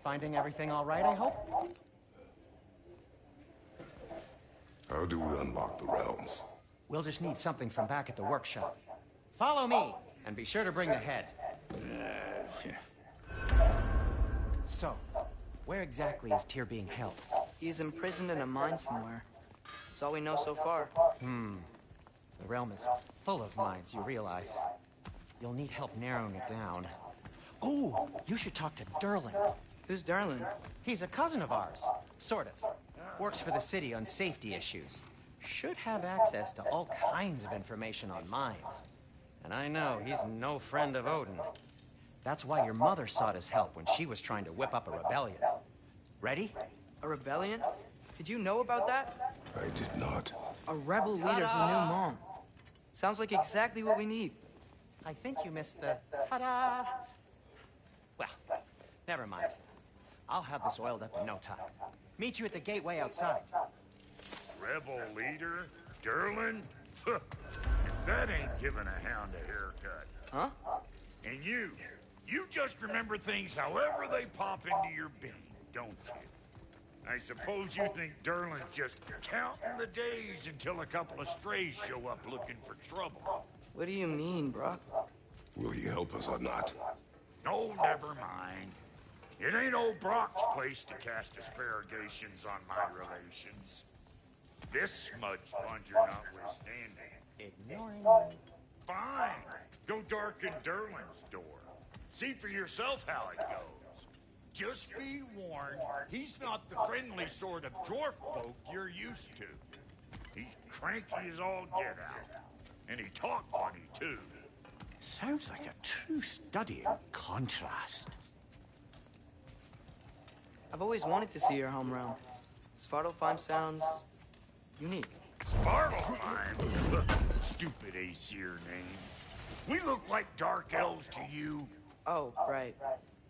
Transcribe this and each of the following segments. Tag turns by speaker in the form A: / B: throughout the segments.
A: finding everything all right, I hope?
B: How do we unlock the realms?
A: We'll just need something from back at the workshop. Follow me, and be sure to bring the head. So, where exactly is Tyr being held?
C: He's imprisoned in a mine somewhere. That's all we know so far.
A: The realm is full of mines, you realize. You'll need help narrowing it down. Oh, you should talk to Durlin.
C: Who's Derlin?
A: He's a cousin of ours, sort of. Works for the city on safety issues. Should have access to all kinds of information on mines. And I know he's no friend of Odin. That's why your mother sought his help when she was trying to whip up a rebellion. Ready?
C: A rebellion? Did you know about that?
B: I did not.
C: A rebel leader who knew Mom. Sounds like exactly what we need.
A: I think you missed the ta-da. Well, never mind. I'll have this oiled up in no time. Meet you at the gateway outside.
D: Rebel leader? Derlin? If that ain't giving a hound a haircut.
C: Huh?
D: And you just remember things however they pop into your bean, don't you? I suppose you think Derlin's just counting the days until a couple of strays show up looking for trouble.
C: What do you mean, Brock?
B: Will he help us or not?
D: No, never mind. It ain't old Brock's place to cast aspersions on my relations. This smudge sponger notwithstanding.
A: Ignoring.
D: Fine. Go darken Derlin's door. See for yourself how it goes. Just be warned, he's not the friendly sort of dwarf folk you're used to. He's cranky as all get out. And he talk funny, too.
E: Sounds like a true study in contrast.
C: I've always wanted to see your home realm. Svartalfheim sounds unique.
D: Svartalfheim? Stupid Aesir name. We look like dark elves to you.
C: Oh, right.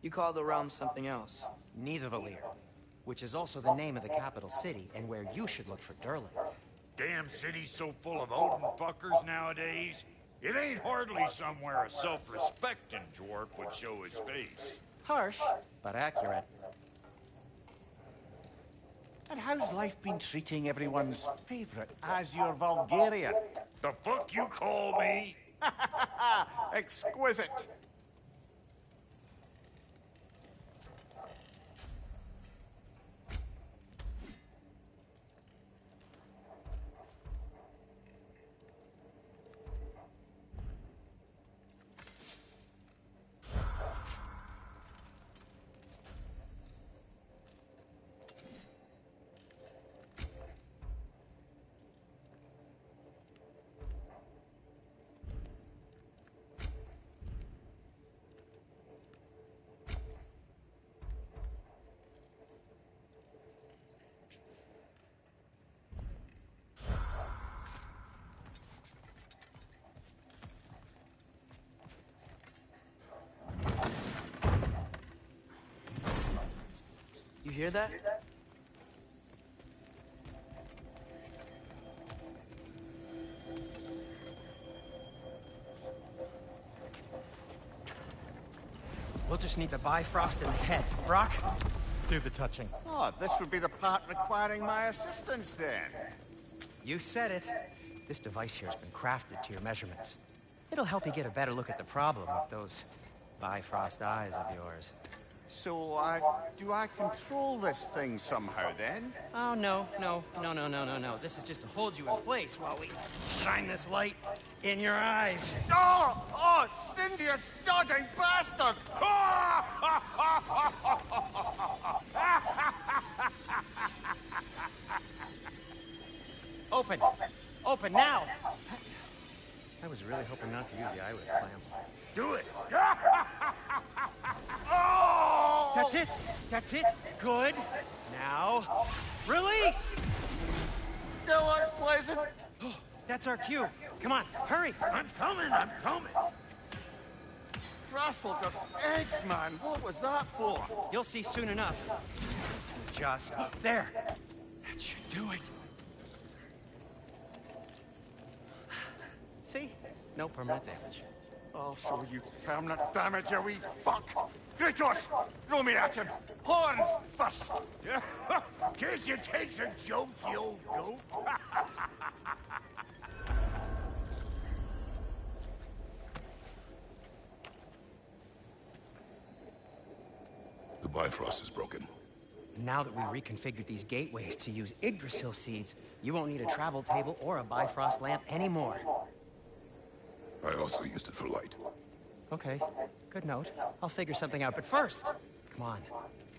C: You call the realm something else.
A: Nidavellir, which is also the name of the capital city and where you should look for Durlin.
D: Damn city's so full of Odin fuckers nowadays. It ain't hardly somewhere a self-respecting dwarf would show his face.
A: Harsh, but accurate.
E: And how's life been treating everyone's favorite Azure Vulgarian?
D: The fuck you call me?
E: Exquisite.
C: You hear that?
A: We'll just need the Bifrost in the head. Brock, do the touching.
E: Oh, this would be the part requiring my assistance then.
A: You said it. This device here has been crafted to your measurements. It'll help you get a better look at the problem with those Bifrost eyes of yours.
E: So, do I control this thing somehow then?
A: Oh, no. This is just to hold you in place while we shine this light in your eyes.
E: Oh, Cindy, you sodding bastard!
A: Open now! I was really hoping not to use the eyelid clamps.
D: Do it.
A: That's it. Good. Now, release!
E: Still unpleasant.
A: That's our cue. Come on, hurry!
D: I'm coming.
E: Grasshopper's eggs, man. What was that for?
A: You'll see soon enough. Just there. That should do it. See? No permanent damage.
E: I'll show you permanent damage, you wee fuck! Kratos! Throw me at him! Horns first!
D: Guess you takes a joke, you old goat.
B: The Bifrost is broken.
A: Now that we reconfigured these gateways to use Yggdrasil seeds, you won't need a travel table or a Bifrost lamp anymore.
B: I also used it for light.
A: Okay, good note. I'll figure something out, but first, come on,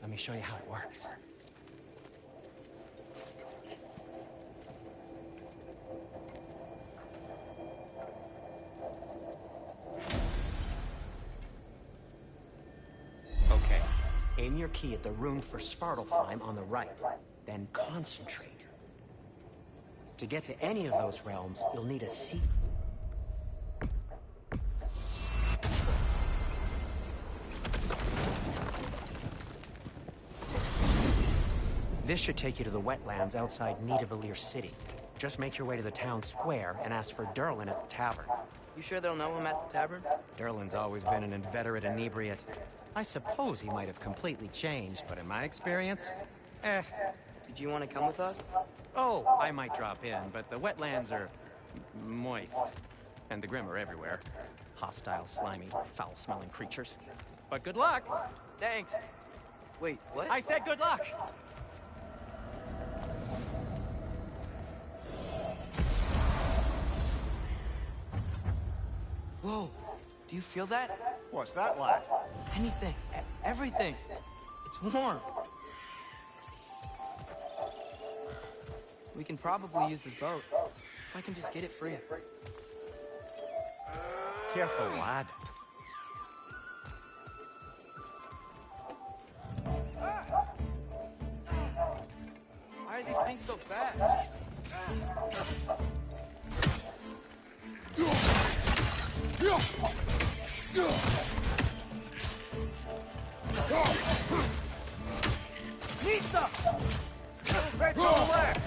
A: let me show you how it works. Okay, aim your key at the rune for Svartalfheim on the right, then concentrate. To get to any of those realms, you'll need a seat. This should take you to the wetlands outside Nidavellir City. Just make your way to the town square and ask for Durlin at the tavern.
C: You sure they'll know him at the tavern?
A: Durlin's always been an inveterate inebriate. I suppose he might have completely changed, but in my experience,
C: Did you want to come with us?
A: Oh, I might drop in, but the wetlands are moist. And the Grim are everywhere. Hostile, slimy, foul-smelling creatures. But good luck!
C: Thanks. Wait, what?
A: I said good luck!
C: Whoa, do you feel that?
E: What's that, lad?
C: Anything, everything. It's warm. We can probably use this boat. If I can just get it free.
E: Careful, lad.
C: Why are these things so fast?
E: Nista! Right to the left!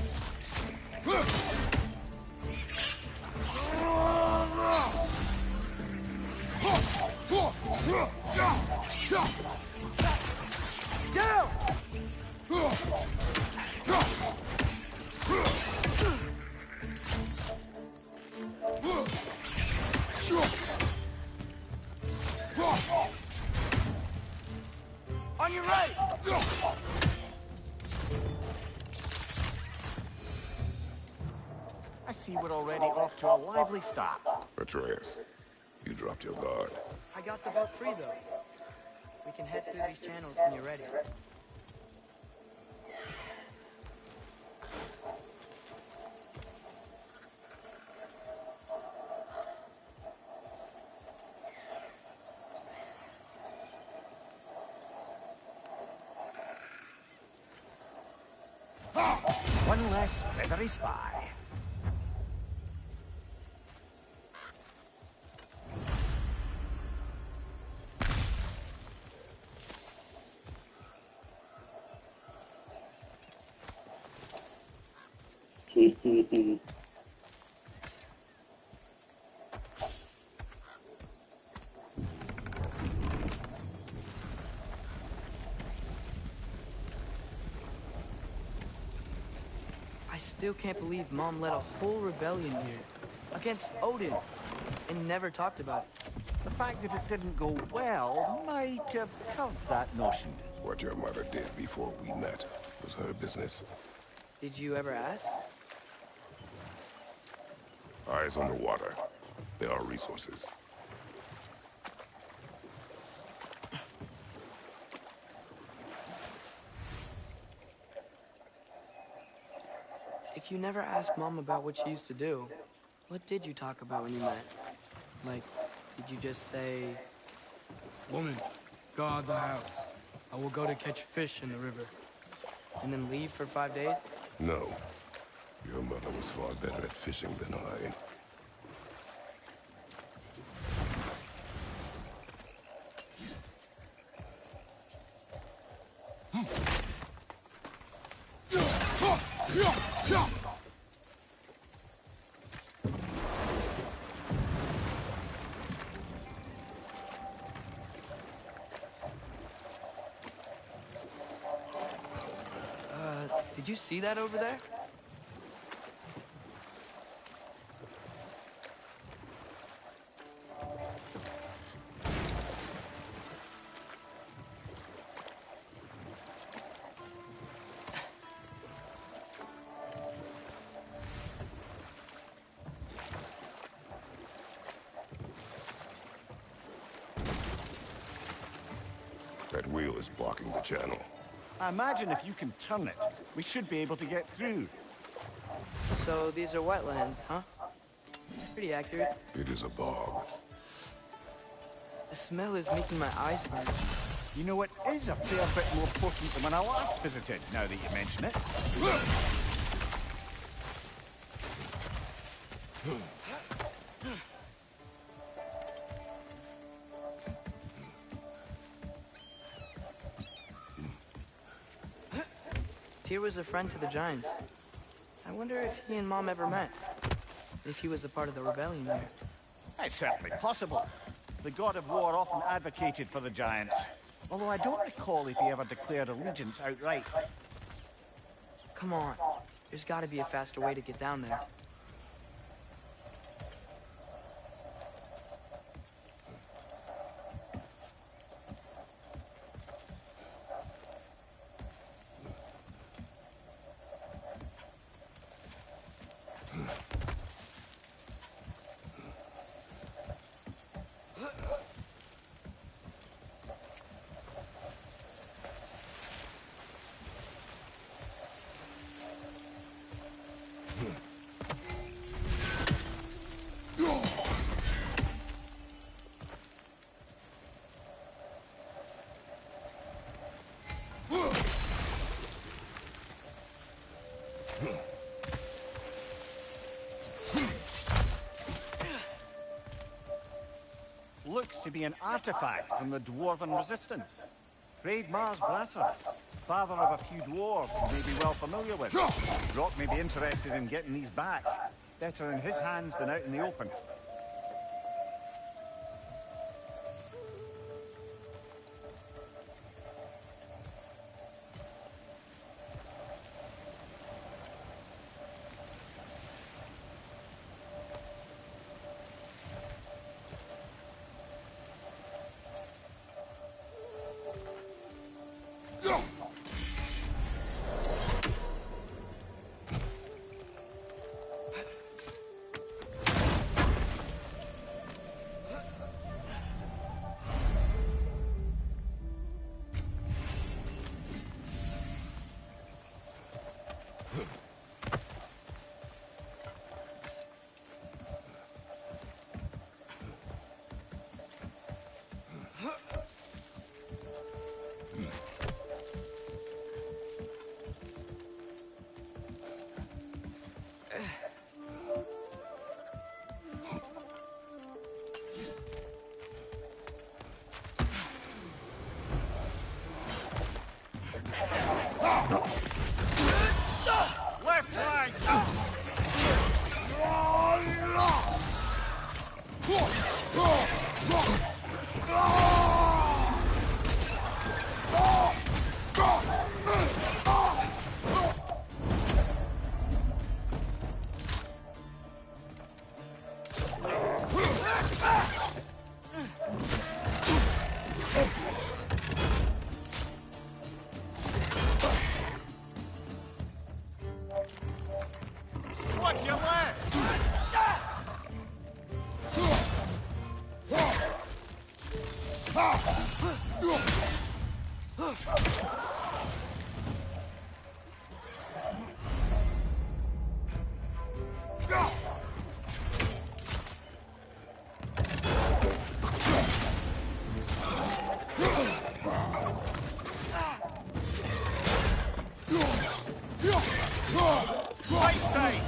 E: Down!
C: On your right!
E: I see we're already off to a lively start.
B: Atreus, you dropped your guard.
C: I got the boat free, though. We can head through these channels when you're ready.
E: One less feathery spy.
C: I still can't believe Mom led a whole rebellion here. Against Odin. And never talked about it.
E: The fact that it didn't go well might have covered that notion.
B: What your mother did before we met was her business.
C: Did you ever ask?
B: Eyes on the water. There are resources.
C: If you never asked Mom about what she used to do, what did you talk about when you met? Like, did you just say... Woman, guard the house. I will go to catch fish in the river. And then leave for 5 days?
B: No. Your mother was far better at fishing than I.
C: Did you see that over there?
B: That wheel is blocking the channel.
E: I imagine if you can turn it, we should be able to get through.
C: So these are wetlands, huh? Pretty accurate.
B: It is a bog.
C: The smell is making my eyes burn.
E: You know, it is a fair bit more potent than when I last visited, now that you mention it.
C: Tyr was a friend to the Giants. I wonder if he and Mom ever met. If he was a part of the rebellion there.
E: It's certainly possible. The god of war often advocated for the Giants. Although I don't recall if he ever declared allegiance outright.
C: Come on. There's gotta be a faster way to get down there.
E: Looks to be an artifact from the Dwarven Resistance. Freyd Mars Brasser, father of a few dwarves you may be well familiar with. Rock may be interested in getting these back. Better in his hands than out in the open. Left flank! Watch your left! Right side!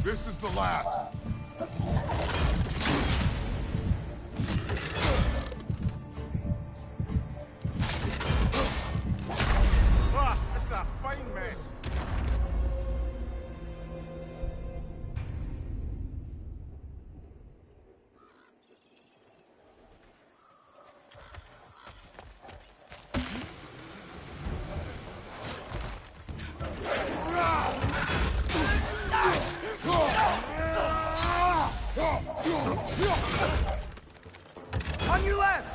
B: This is the last.
E: Ah, this is a fine mess.
C: On your left!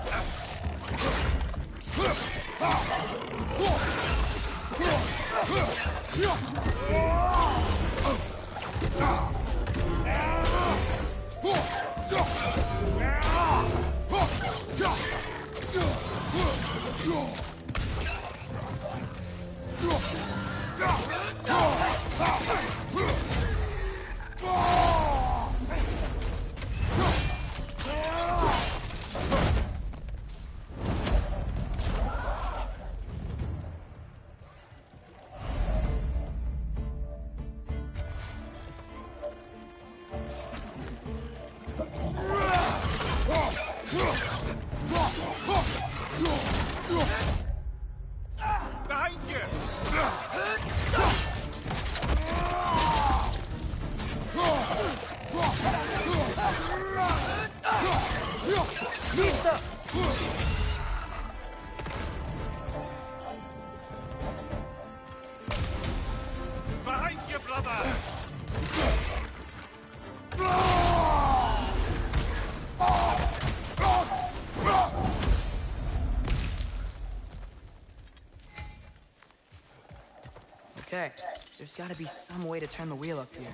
E: Behind you! Behind you, brother!
C: Okay, there's gotta be some way to turn the wheel up here.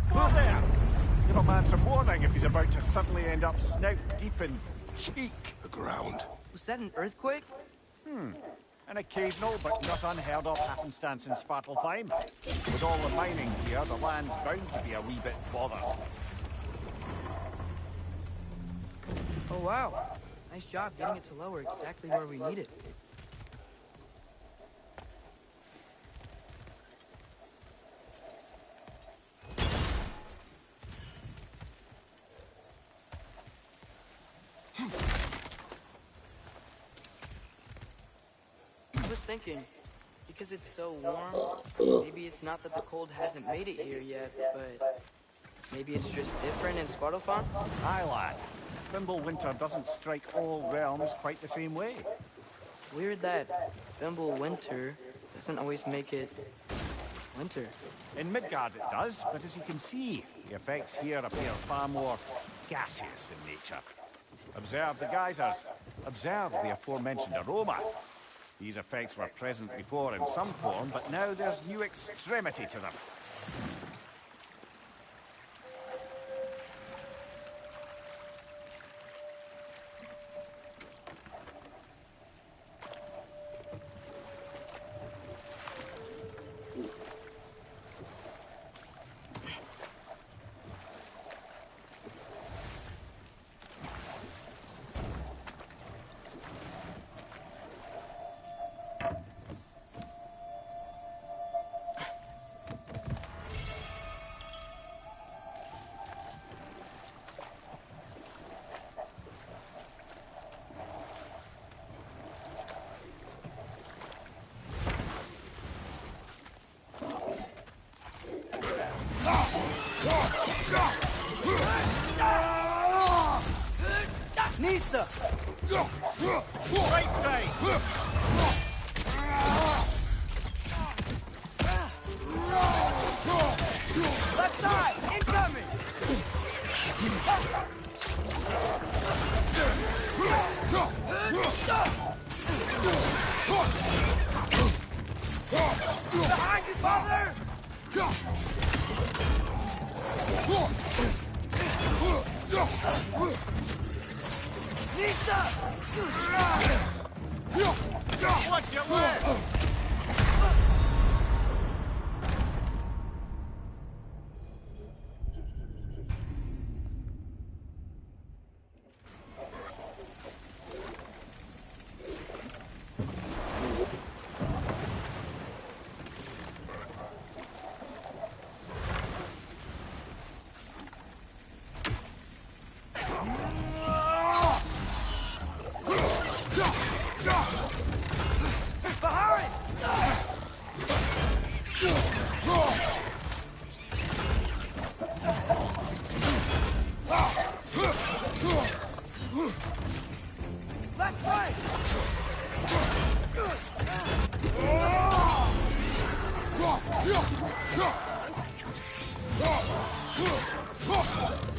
E: Whoa there! Give a man some warning if he's about to suddenly end up snout deep in cheek.
B: The ground.
C: Was that an earthquake?
E: An occasional but not unheard of happenstance in Svartalfheim. With all the mining here, the land's bound to be a wee bit bothered.
C: Oh wow. Nice job getting it to lower exactly where we need it. I was thinking, because it's so warm, maybe it's not that the cold hasn't made it here yet, but maybe it's just different in Svartalfheim?
E: Aye, lad. Fimbulwinter doesn't strike all realms quite the same way.
C: Weird that Fimbulwinter doesn't always make it winter.
E: In Midgard it does, but as you can see, the effects here appear far more gaseous in nature. Observe the geysers. Observe the aforementioned aroma. These effects were present before in some form, but now there's new extremity to them.
C: Nista!
E: Right side!
C: Left side! Incoming! Behind you, father! Nista!
E: Watch your left!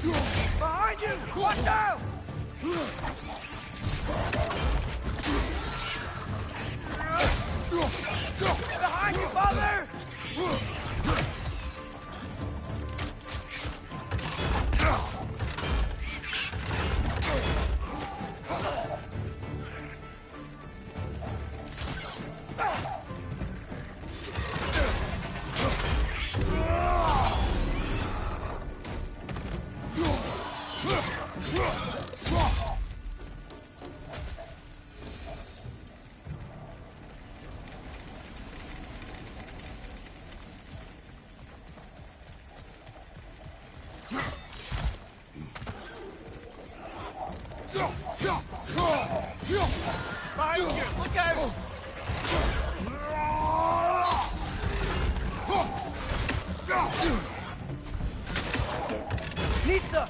C: Behind you! Watch out! Behind you, father!
E: Behind you! Look out!
C: Nista!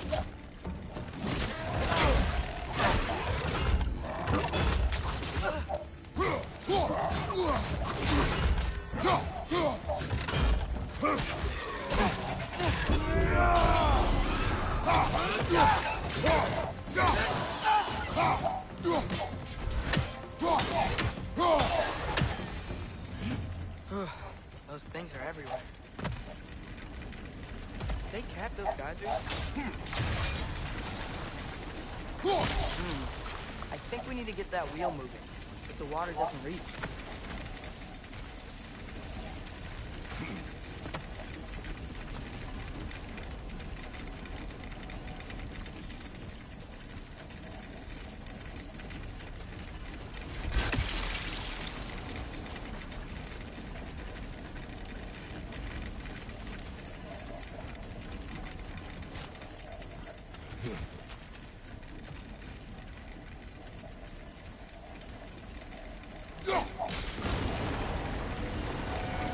C: Those things are everywhere. They cap those geysers? I think we need to get that wheel moving, but the water doesn't reach.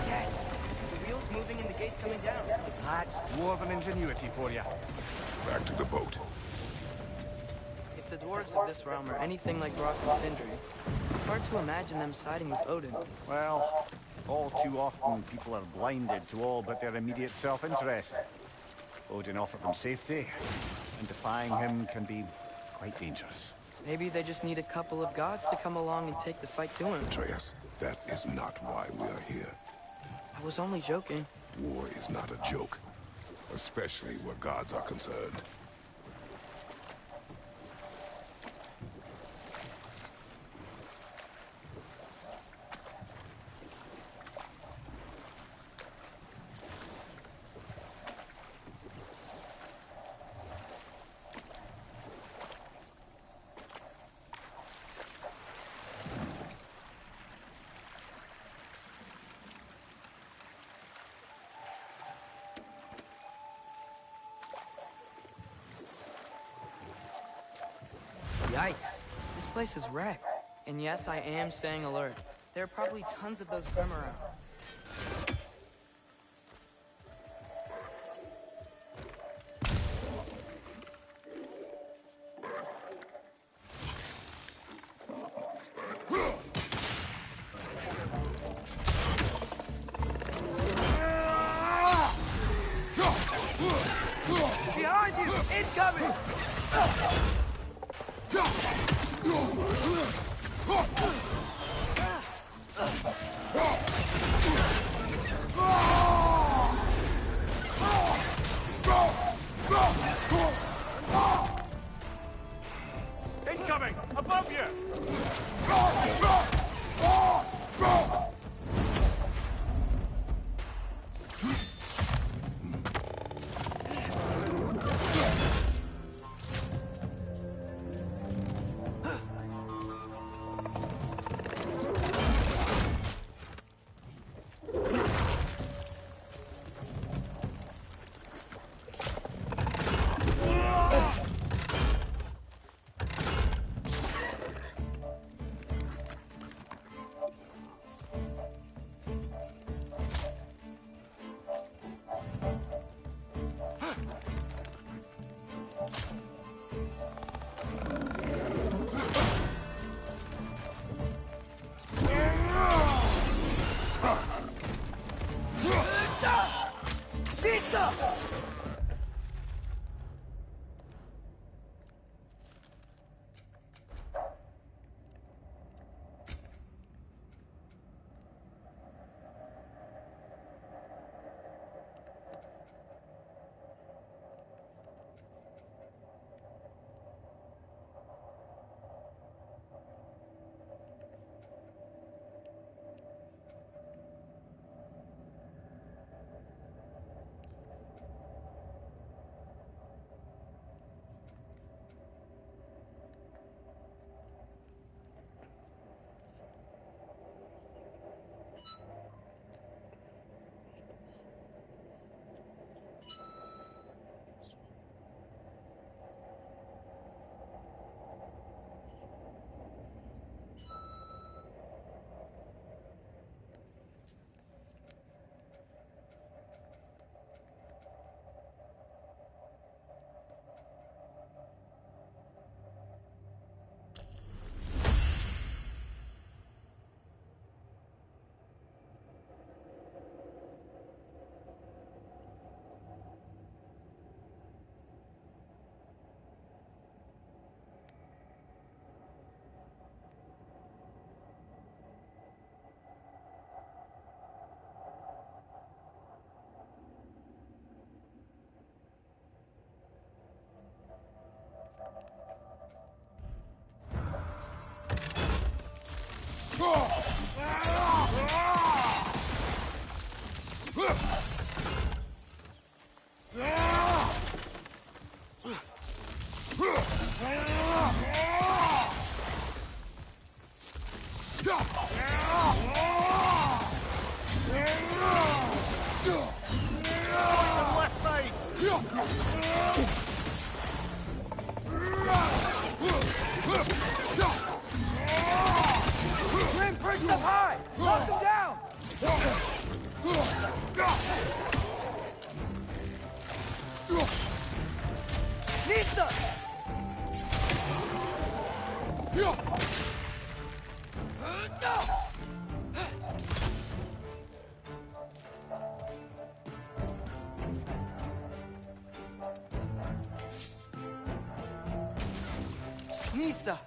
C: Yes, the wheel's moving and the gate's coming down.
E: That's dwarven ingenuity for you.
B: Back to the boat.
C: If the dwarves of this realm are anything like Rock and Sindri, it's hard to imagine them siding with Odin.
E: Well, all too often people are blinded to all but their immediate self-interest. Odin offered them safety, and defying him can be quite dangerous.
C: Maybe they just need a couple of gods to come along and take the fight to him.
B: Atreus, that is not why we are here.
C: I was only joking.
B: War is not a joke, especially where gods are concerned.
C: Yikes. This place is wrecked. And yes, I am staying alert. There are probably tons of those Grim around. Behind you! Incoming!
E: Incoming! Above you!
C: Grim Prince up high! Knock him down! Nista! Nista!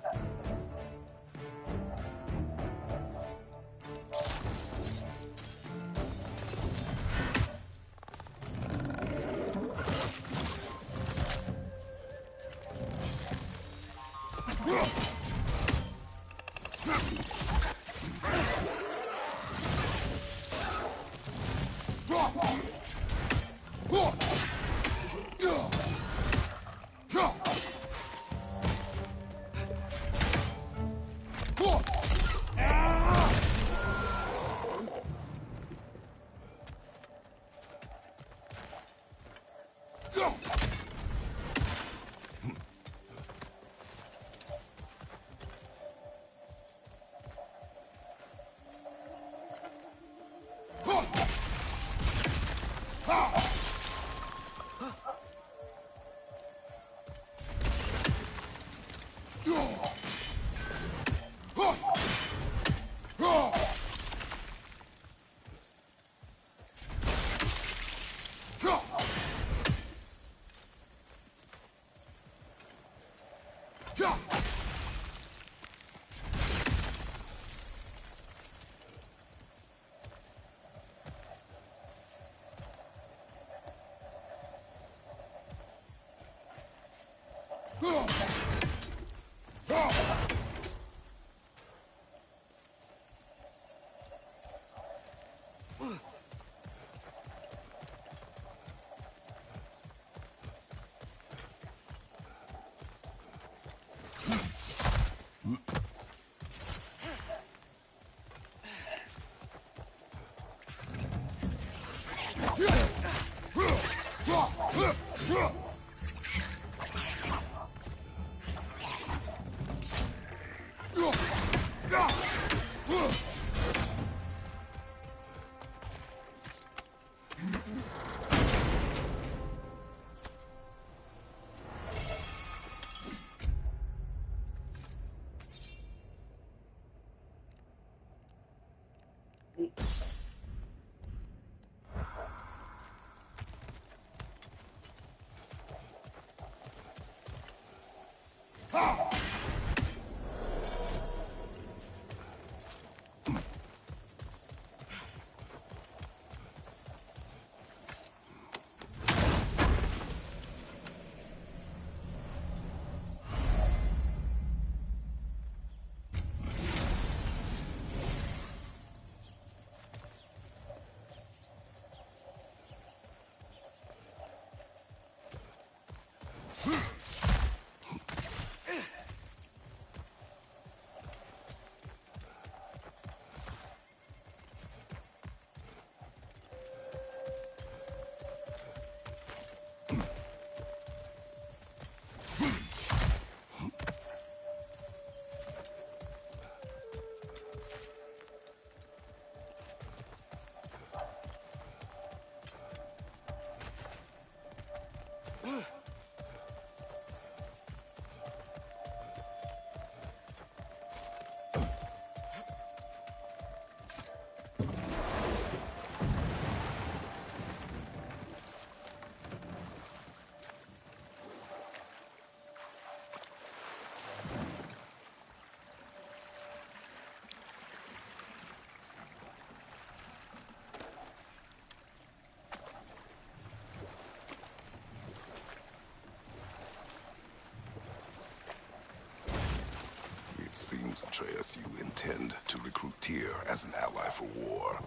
B: Seems, Atreus, you intend to recruit Tyr as an ally for war.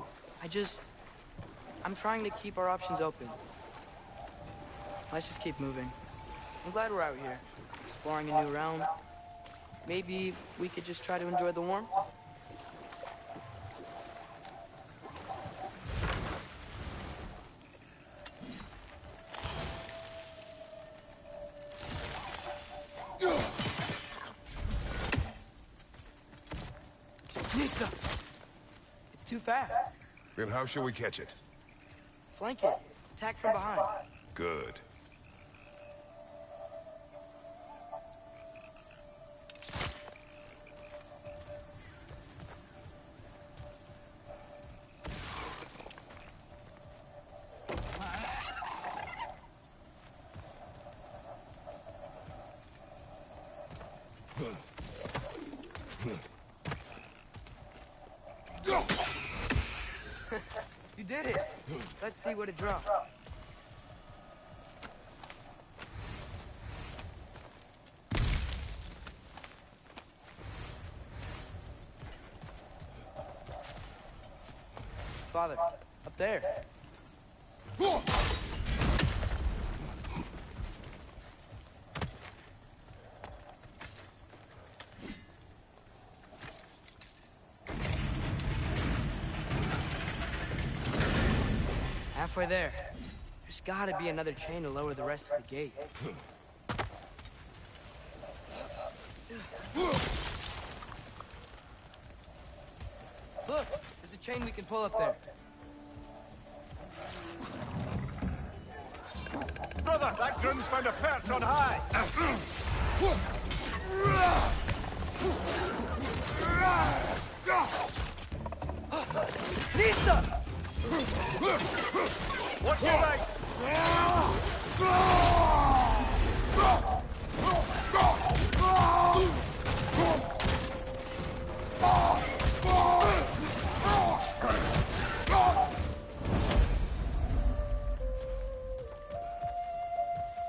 C: I'm trying to keep our options open. Let's just keep moving. I'm glad we're out here, exploring a new realm. Maybe we could just try to enjoy the warmth? It's too fast.
B: Then how shall we catch it?
C: Flank it. Attack from behind.
B: Good.
C: You did it. Let's see what it dropped. Father, up there. Halfway there. There's gotta be another chain to lower the rest of the gate. Look, there's a chain we can pull up there.
E: Brother, that groom's found a perch on high.
C: Lisa!
E: Watch your right.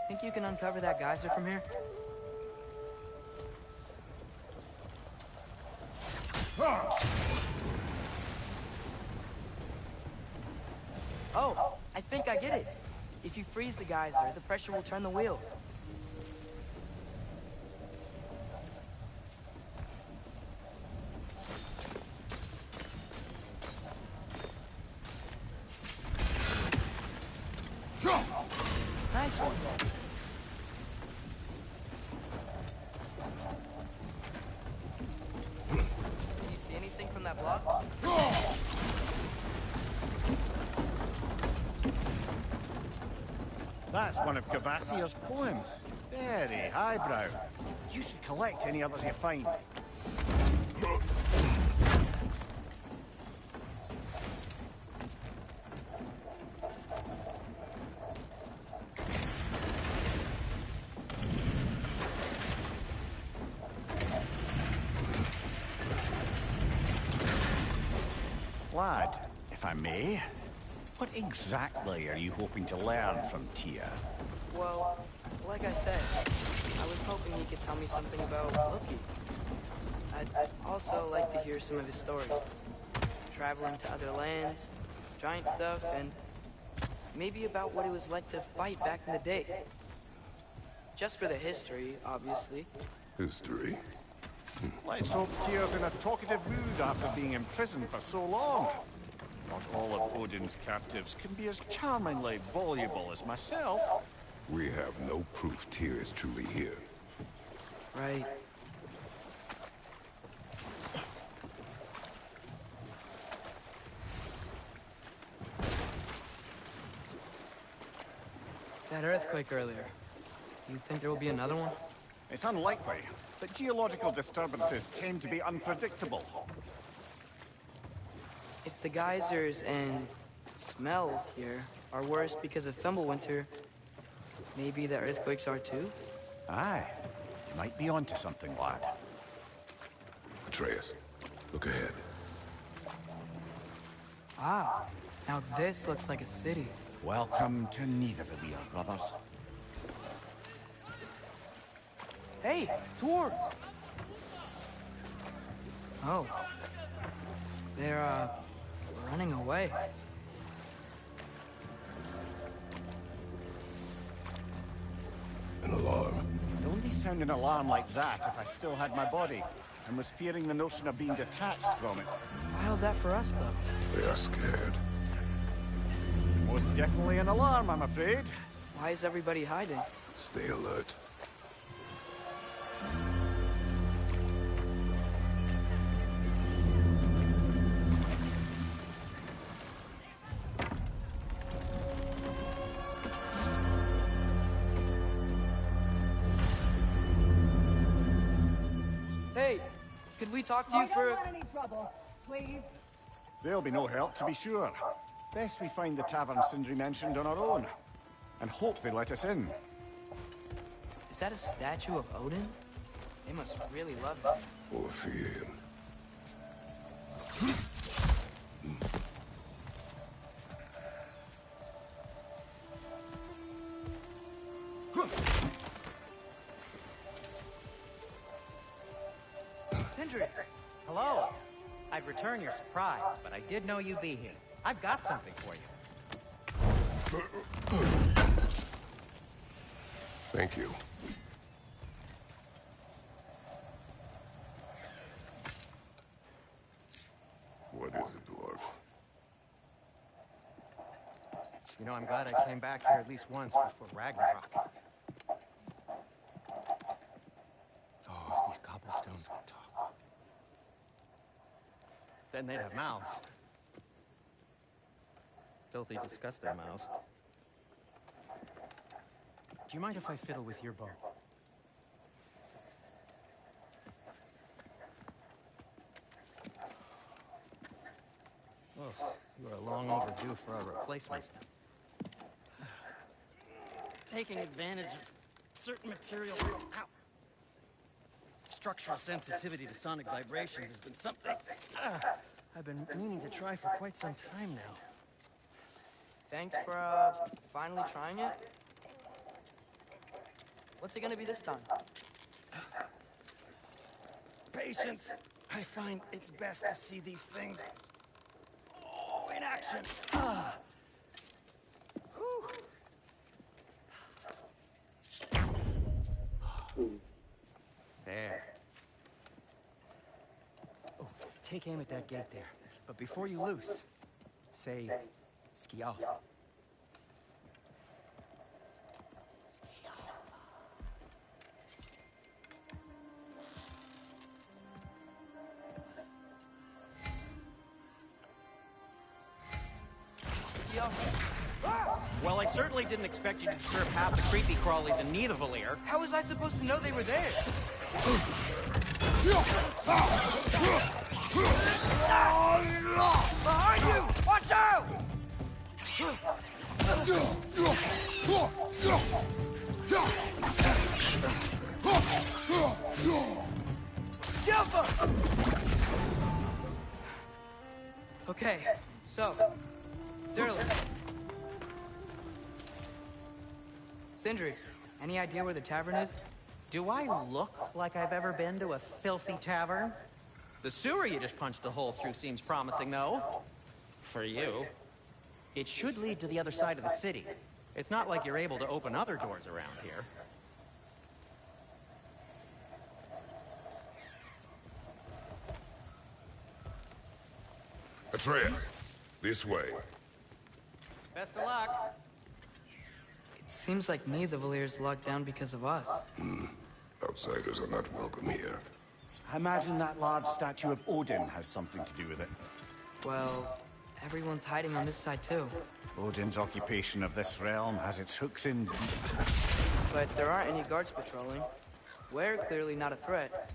C: Think you can uncover that geyser from here? Oh, I think I get it. If you freeze the geyser, the pressure will turn the wheel. Nice one. Did you see anything from that block?
E: That's one of Cavassier's poems. Very highbrow. You should collect any others you find. Lad, if I may, what exactly are you hoping to learn from Tia?
C: Well, like I said, I was hoping he could tell me something about Loki. I'd also like to hear some of his stories. Traveling to other lands, giant stuff, and maybe about what it was like to fight back in the day. Just for the history, obviously.
B: History.
E: Let's hope Tia's in a talkative mood after being imprisoned for so long. Not all of Odin's captives can be as charmingly voluble as myself.
B: We have no proof Tyr is truly here.
C: Right. That earthquake earlier. You think there will be another one?
E: It's unlikely, but geological disturbances tend to be unpredictable.
C: If the geysers and smell here are worse because of Fimbulwinter, maybe the earthquakes are too?
E: Aye, you might be onto something, lad.
B: Atreus, look ahead.
C: Wow, now this looks like a city.
E: Welcome to Nidavellir, brothers.
C: Hey, dwarves! Oh. They're, running away.
B: An alarm.
E: I'd only sound an alarm like that if I still had my body, and was fearing the notion of being detached from it.
C: Why held that for us, though?
B: They are scared.
E: Most definitely an alarm, I'm afraid.
C: Why is everybody hiding?
B: Stay alert.
C: Could we talk to you for...
F: Don't want any trouble, please.
E: There'll be no help, to be sure. Best we find the tavern Sindri mentioned on our own. And hope they let us in.
C: Is that a statue of Odin? They must really love it.
B: Or fear him.
C: Sindri!
A: Hello. I'd return your surprise, but I did know you'd be here. I've got something for you.
B: Thank you. What is it, dwarf?
A: You know, I'm glad I came back here at least once before Ragnarok. Oh, if these cobblestones could talk. Then they'd have mouths. Filthy, disgusting mouths. Do you mind if I fiddle with your bow? Oh, you are long overdue for a replacement. Taking advantage of certain material... Ow. Structural sensitivity to sonic vibrations has been something I've been meaning to try for quite some time now.
C: Thanks for, finally trying it. What's it gonna be this time?
A: Patience. I find it's best to see these things in action. There. Oh, take aim at that gate there. But before you loose, say, ski off. Well, I certainly didn't expect you to disturb half the creepy crawlies in Nidavellir.
C: How was I supposed to know they were there? Behind you! Watch out! Okay, so, Durlin. Sindri, any idea where the tavern is?
A: Do I look like I've ever been to a filthy tavern? The sewer you just punched a hole through seems promising, though. For you. It should lead to the other side of the city. It's not like you're able to open other doors around here.
B: Atreus, this way.
A: Best of luck.
C: It seems like Nidavellir's locked down because of us.
B: Outsiders are not welcome here.
E: I imagine that large statue of Odin has something to do with it.
C: Well, everyone's hiding on this side too.
E: Odin's occupation of this realm has its hooks in deep.
C: But there aren't any guards patrolling. We're clearly not a threat.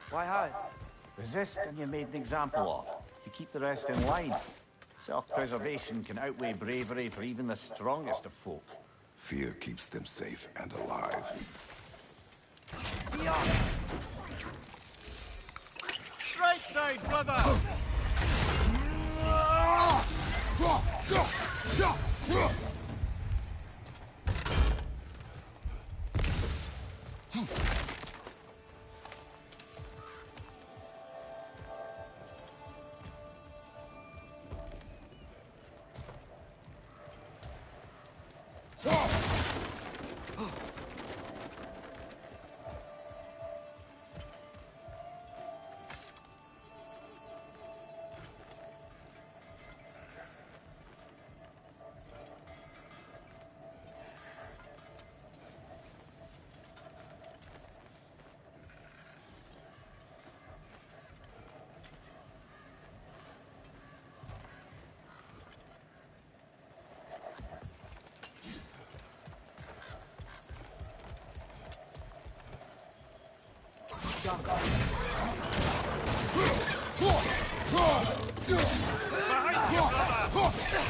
C: Why hide?
E: Resist and you're made an example of, to keep the rest in line. Self-preservation can outweigh bravery for even the strongest of folk.
B: Fear keeps them safe and alive.
E: Right side, brother!
D: Behind you, brother!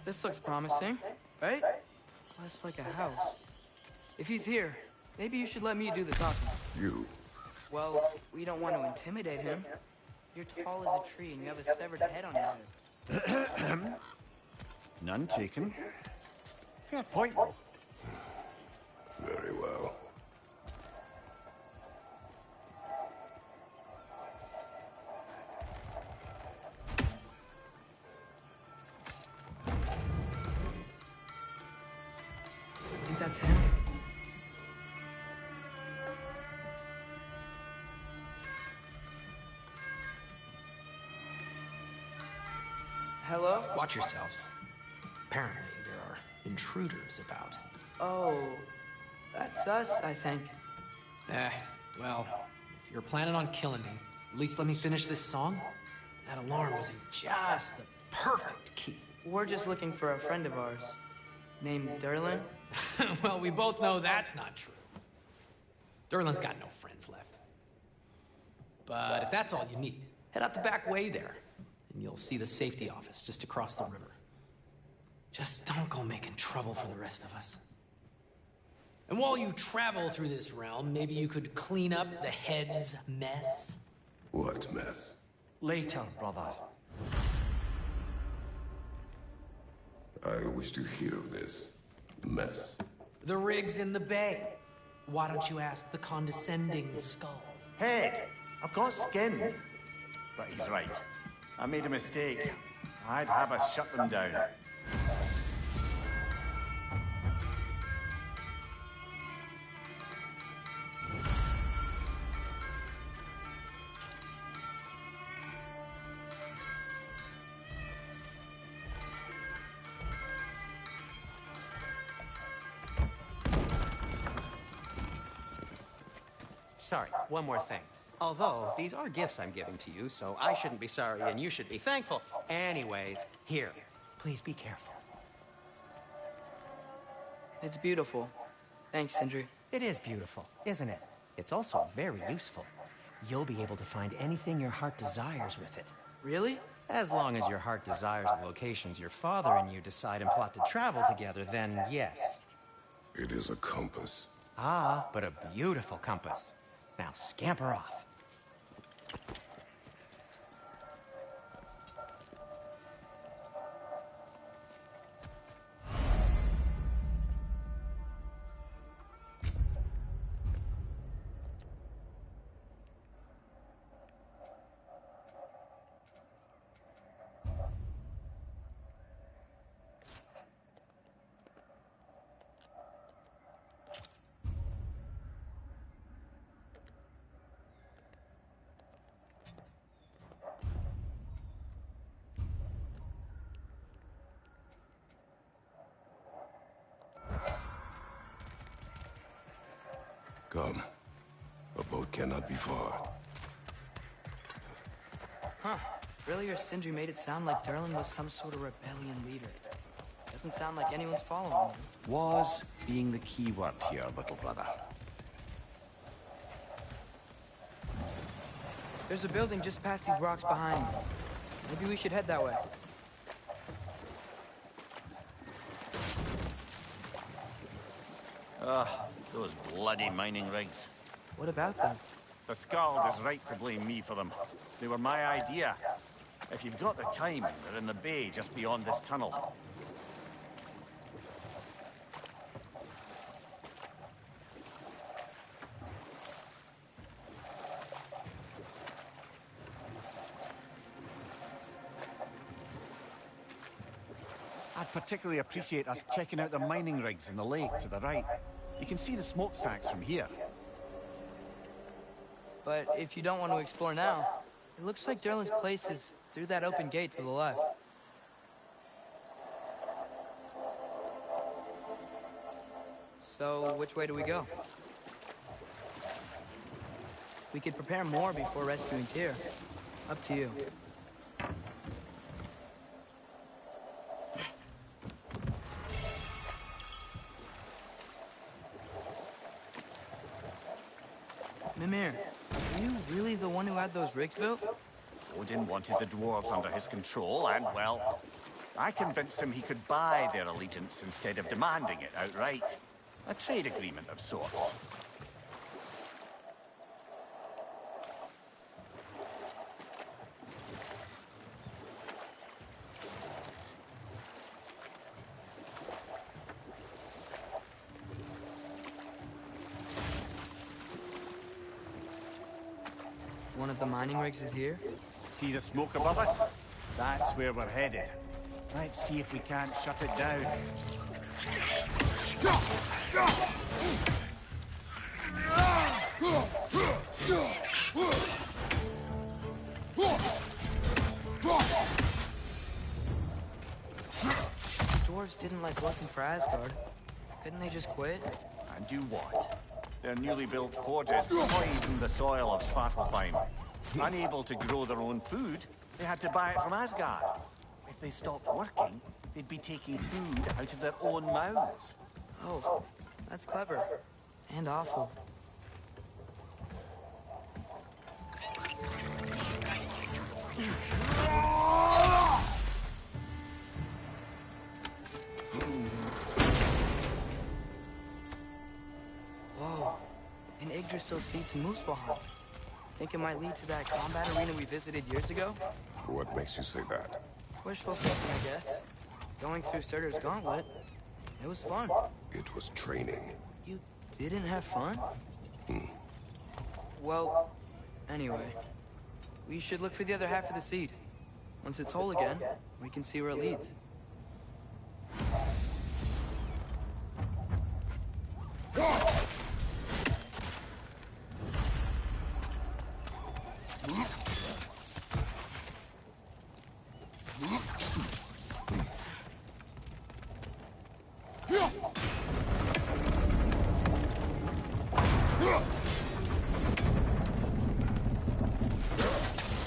C: This looks promising, right? Well, it's like a house. If he's here, maybe you should let me do the talking.
B: You.
C: Well, we don't want to intimidate him. You're tall as a tree and you have a severed head on your head.
E: None taken. Fair point, though.
B: Very well.
C: Think that's him? Hello?
G: Watch yourselves. Apparently, there are intruders about.
C: Oh, that's us, I think.
G: Well, if you're planning on killing me, at least let me finish this song. That alarm was in just the perfect key.
C: We're just looking for a friend of ours, named Durlin.
G: Well, we both know that's not true. Durlin's got no friends left. But if that's all you need, head out the back way there, and you'll see the safety office just across the river. Just don't go making trouble for the rest of us. And while you travel through this realm, maybe you could clean up the head's mess?
B: What mess?
A: Later, brother.
B: I wish to hear of this mess.
G: The rig's in the bay. Why don't you ask the condescending skull?
E: Head, I've got skin. But he's right. I made a mistake. I'd have us shut them down.
A: Sorry, one more thing. Although, these are gifts I'm giving to you, so I shouldn't be sorry and you should be thankful. Anyways, here, please be careful.
C: It's beautiful. Thanks, Sindri.
A: It is beautiful, isn't it? It's also very useful. You'll be able to find anything your heart desires with it.
C: Really?
A: As long as your heart desires the locations your father and you decide and plot to travel together, then yes.
B: It is a compass.
A: Ah, but a beautiful compass. Now scamper off.
B: come. A boat cannot be far.
C: Huh. Earlier, Sindri made it sound like Durlin was some sort of rebellion leader. Doesn't sound like anyone's following him.
E: Was being the key word here, little brother.
C: There's a building just past these rocks behind me. Maybe we should head that way.
E: Those bloody mining rigs.
C: What about them?
E: The Skald is right to blame me for them. They were my idea. If you've got the time, they're in the bay just beyond this tunnel. I'd particularly appreciate us checking out the mining rigs in the lake to the right. You can see the smokestacks from here.
C: But if you don't want to explore now, it looks like Durlin's place is through that open gate to the left. So, which way do we go? We could prepare more before rescuing Tyr. Up to you. Mimir, are you really the one who had those rigs built?
E: Odin wanted the dwarves under his control, and, well, I convinced him he could buy their allegiance instead of demanding it outright. A trade agreement of sorts.
C: One of the mining rigs is here?
E: See the smoke above us? That's where we're headed. Let's see if we can't shut it down.
C: Dwarves didn't like working for Asgard. Couldn't they just quit?
E: And do what? Their newly built forges poisoned the soil of Svartalfheim. Unable to grow their own food, they had to buy it from Asgard. If they stopped working, they'd be taking food out of their own mouths.
C: Oh, that's clever. And awful. Whoa. An Yggdrasil seed to Muspelheim. Think it might lead to that combat arena we visited years ago?
B: What makes you say that?
C: Wishful thinking, I guess. Going through Surtur's gauntlet. It was fun.
B: It was training.
C: You didn't have fun? Well, anyway. We should look for the other half of the seed. Once it's whole again, we can see where it leads.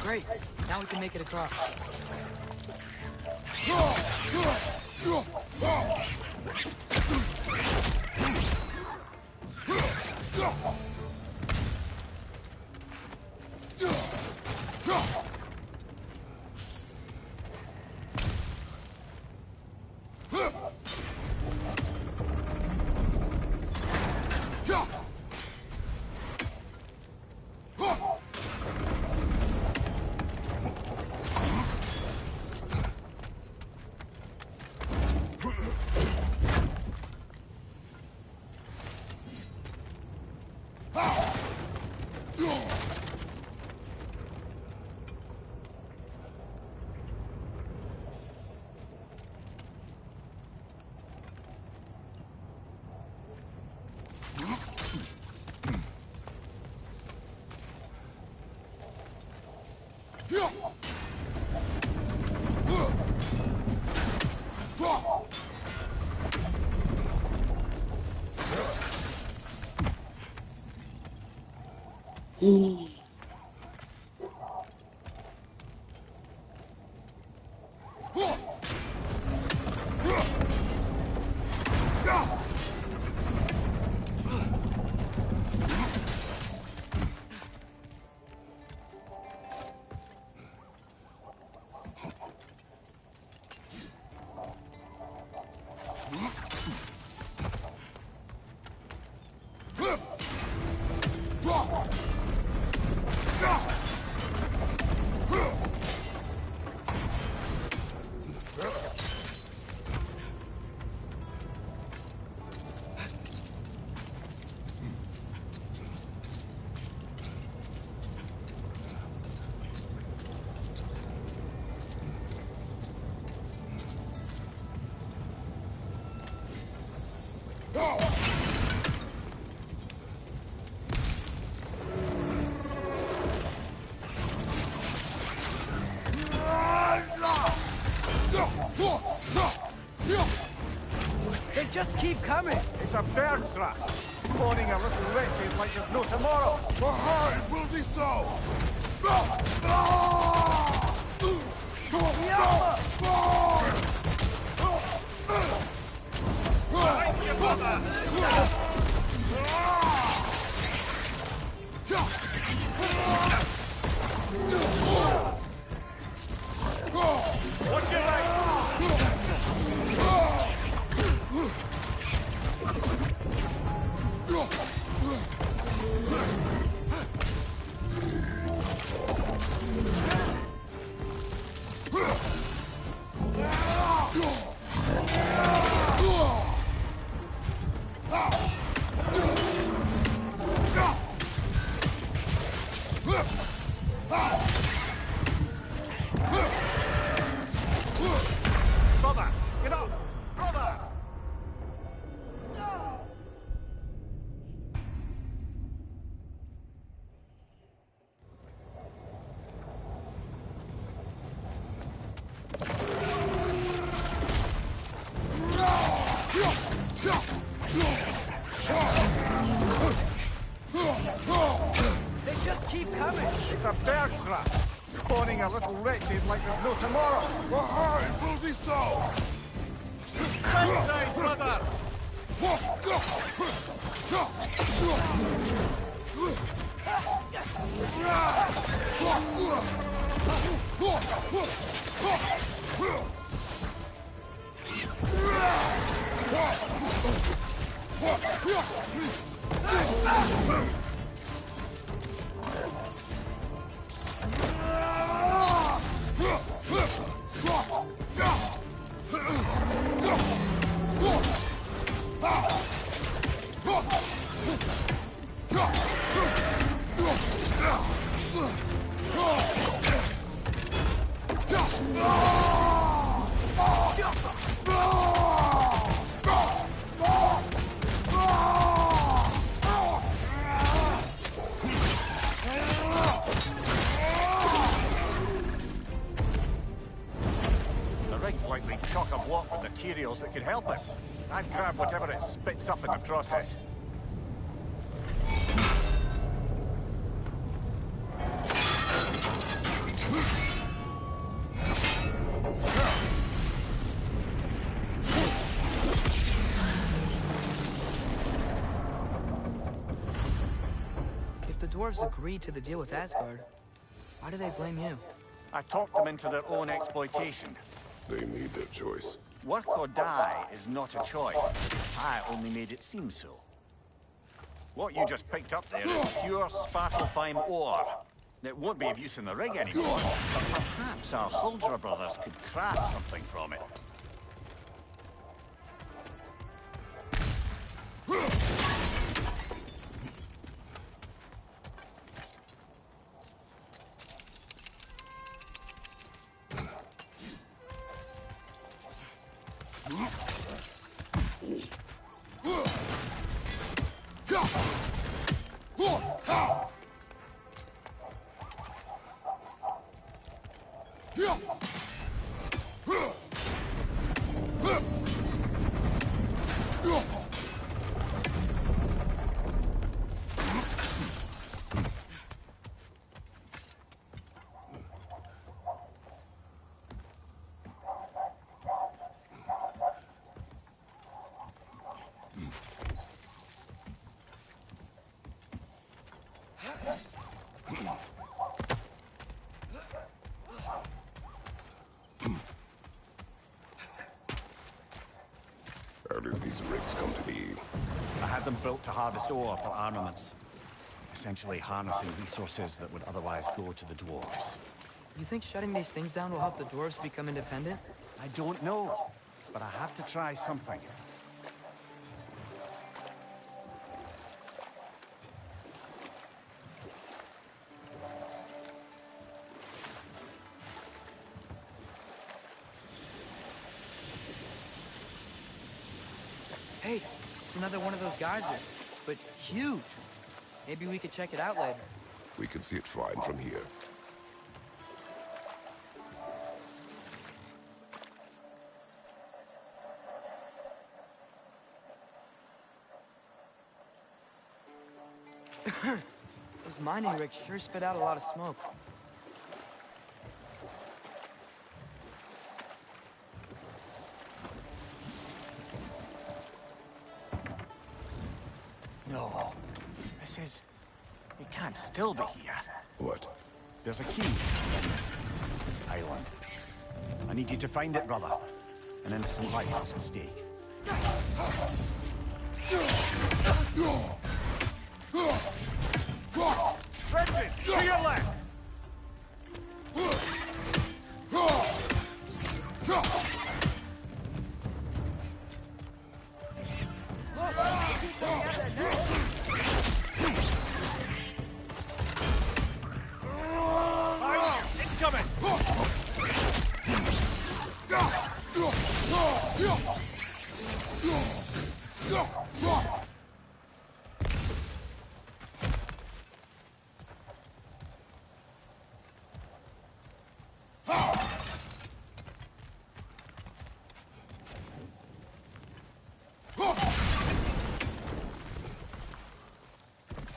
C: Great. Now we can make it across. They just keep coming.
E: It's a bird's rat, spawning a little wretches like there's no tomorrow.
B: Behind will be so!
E: What's your right? Brother, get up! Brother!
C: They just keep coming.
E: It's a bird's rat, spawning a little wretches like there's no tomorrow.
B: Behind will be so!
E: Right side, brother! The rig's likely chock-a-block with materials that could help us. I'd grab whatever it spits up in the process.
C: If the dwarves agreed to the deal with Asgard, why do they blame you?
E: I talked them into their own exploitation.
B: They made their choice.
E: Work or die is not a choice. I only made it seem so. What you just picked up there is pure Svartalfheim ore. It won't be of use in the rig anymore, but perhaps our Huldra brothers could craft something from it.
B: these rigs come to be?
E: I had them built to harvest ore for armaments. Essentially harnessing resources that would otherwise go to the dwarves.
C: You think shutting these things down will help the dwarves become independent?
E: I don't know, but I have to try something.
C: Hey, it's another one of those geysers, but huge. Maybe we could check it out later.
B: We can see it fine from here.
C: Those mining rigs sure spit out a lot of smoke.
E: No. This is... It can't still be here.
B: What?
E: There's a key on this island. I need you to find it, brother. An innocent life is at stake. Frederick, to your left!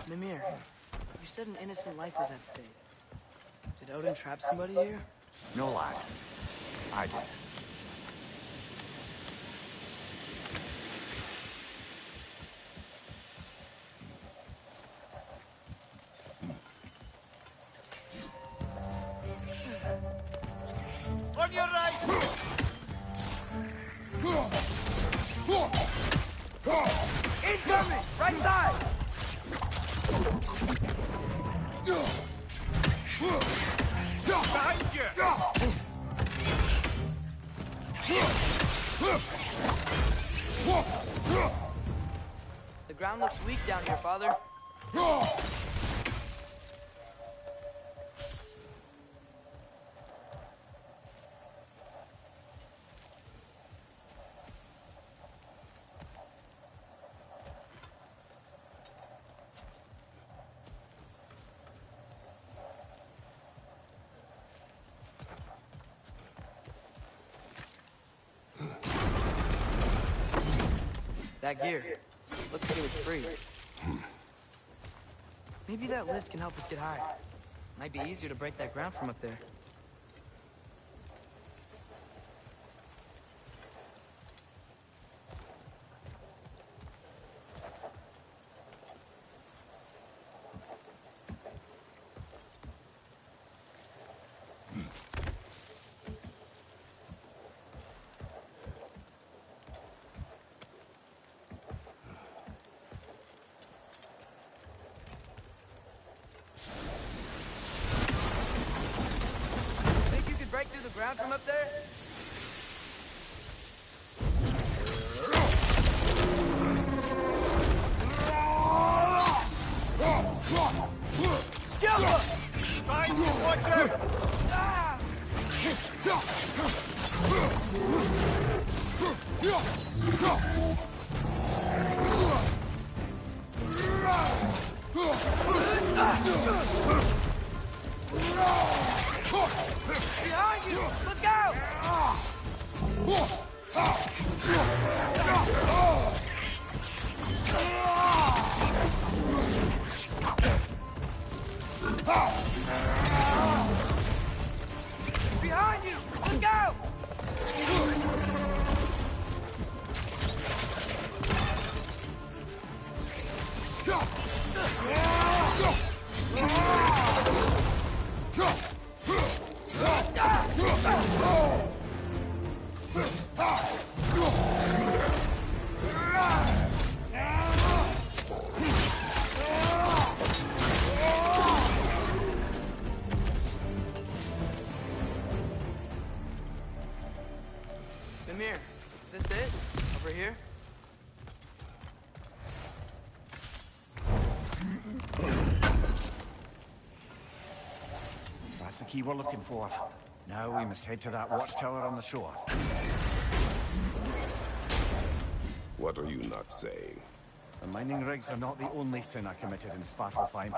C: Mimir, you said an innocent life was at stake. Did Odin trap somebody here?
E: No, lad. I did. On your right!
C: Incoming! Right side!
E: Behind you!
C: The ground looks weak down here, Father. That gear. Looks like it was free. Maybe that lift can help us get higher. Might be easier to break that ground from up there. Think you could break through the ground from up there? Skilla!
E: Behind you, watch out!
C: Behind you! Look out! Behind you! Look out!
E: key we're looking for. Now we must head to that watchtower on the shore.
B: What are you not saying?
E: The mining rigs are not the only sin I committed in Svartalfheim.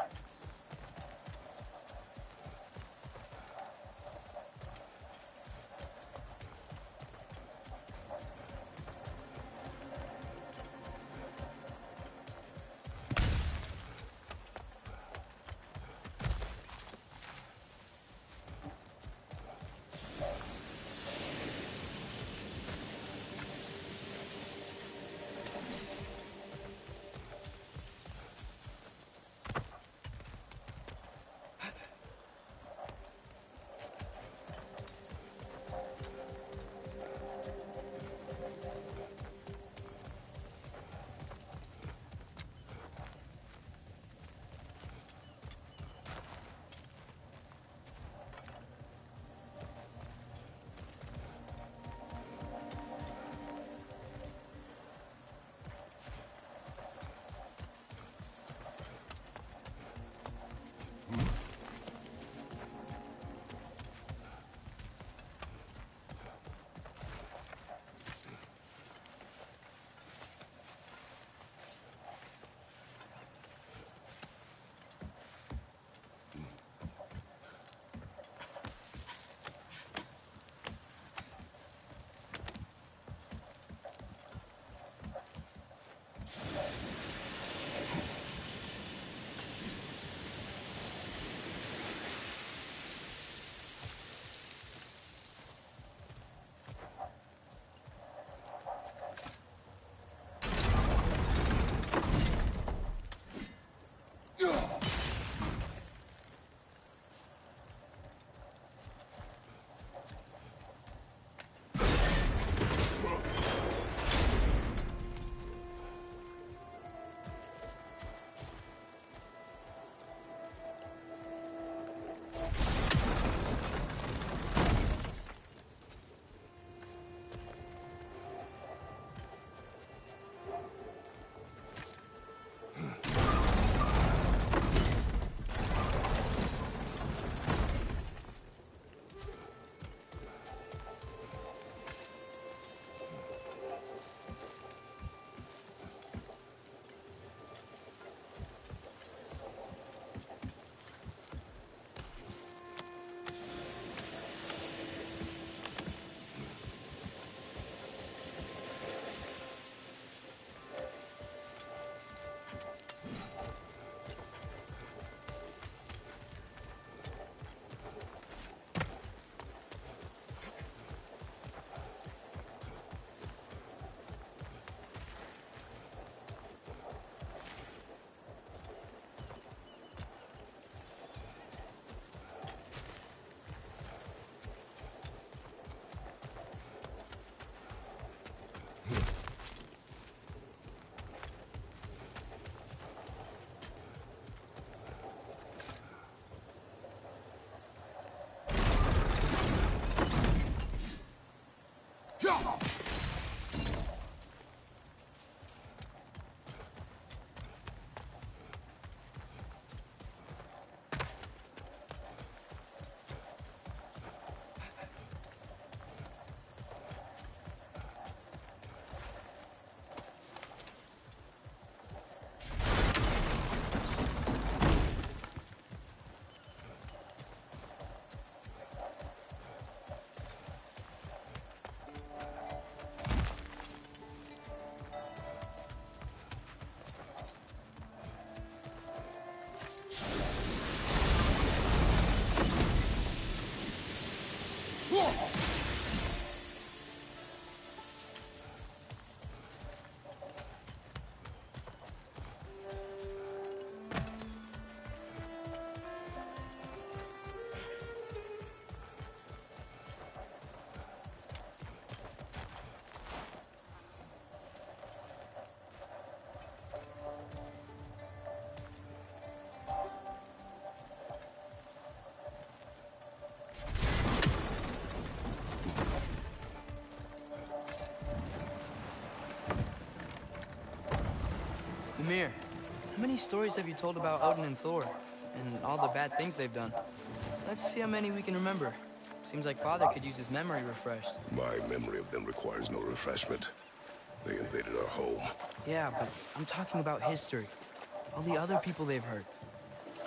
C: Mimir, how many stories have you told about Odin and Thor, and all the bad things they've done? Let's see how many we can remember. Seems like Father could use his memory refreshed.
B: My memory of them requires no refreshment. They invaded our home.
C: Yeah, but I'm talking about history. All the other people they've hurt.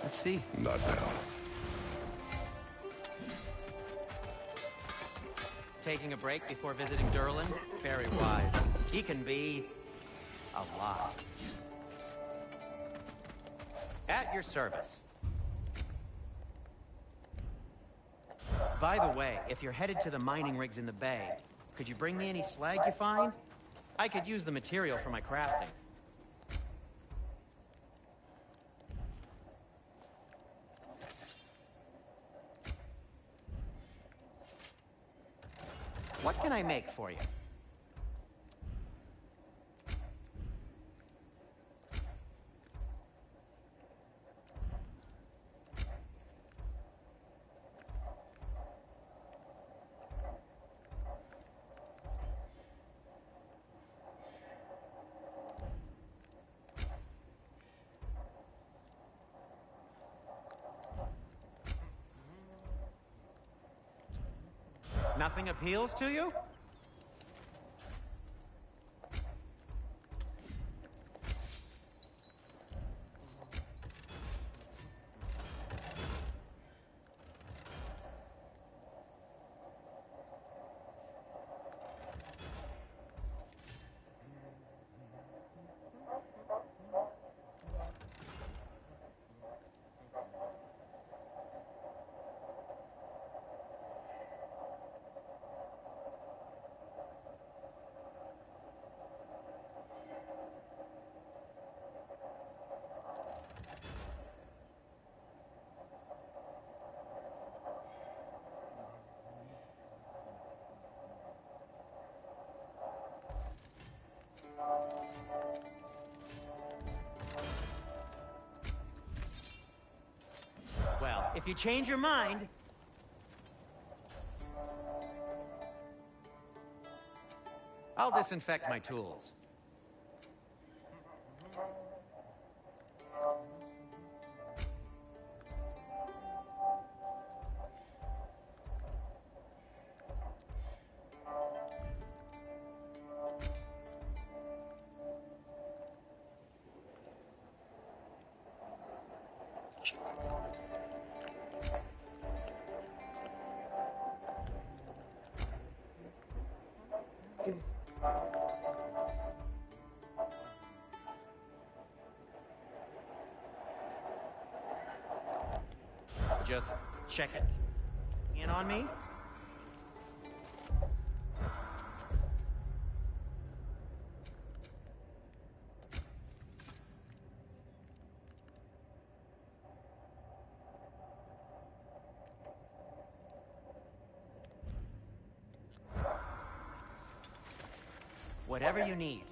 C: Let's see.
B: Not now.
A: Taking a break before visiting Durlan? Very wise. He can be... a lot. At your service. By the way, if you're headed to the mining rigs in the bay, could you bring me any slag you find? I could use the material for my crafting. What can I make for you? Nothing appeals to you? Well, if you change your mind... I'll disinfect my tools. Just check it in on me. Whatever you need.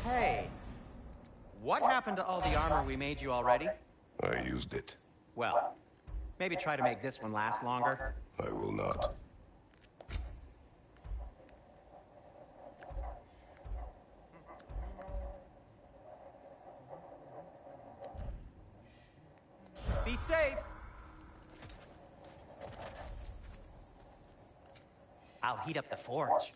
A: Hey, what happened to all the armor we made you already?
B: I used it.
A: Well, maybe try to make this one last longer.
B: I will not.
A: Be safe. I'll heat up the forge.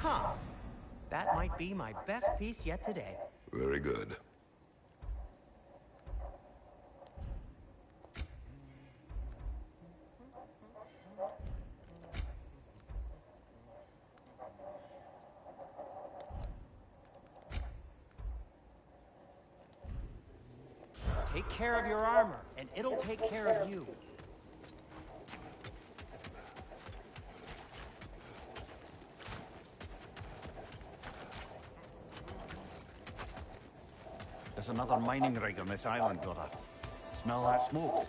A: Huh. That might be my best piece yet today.
B: Very good.
A: Take care of your armor, and it'll take care of you.
E: There's another mining rig on this island, brother. Smell that smoke?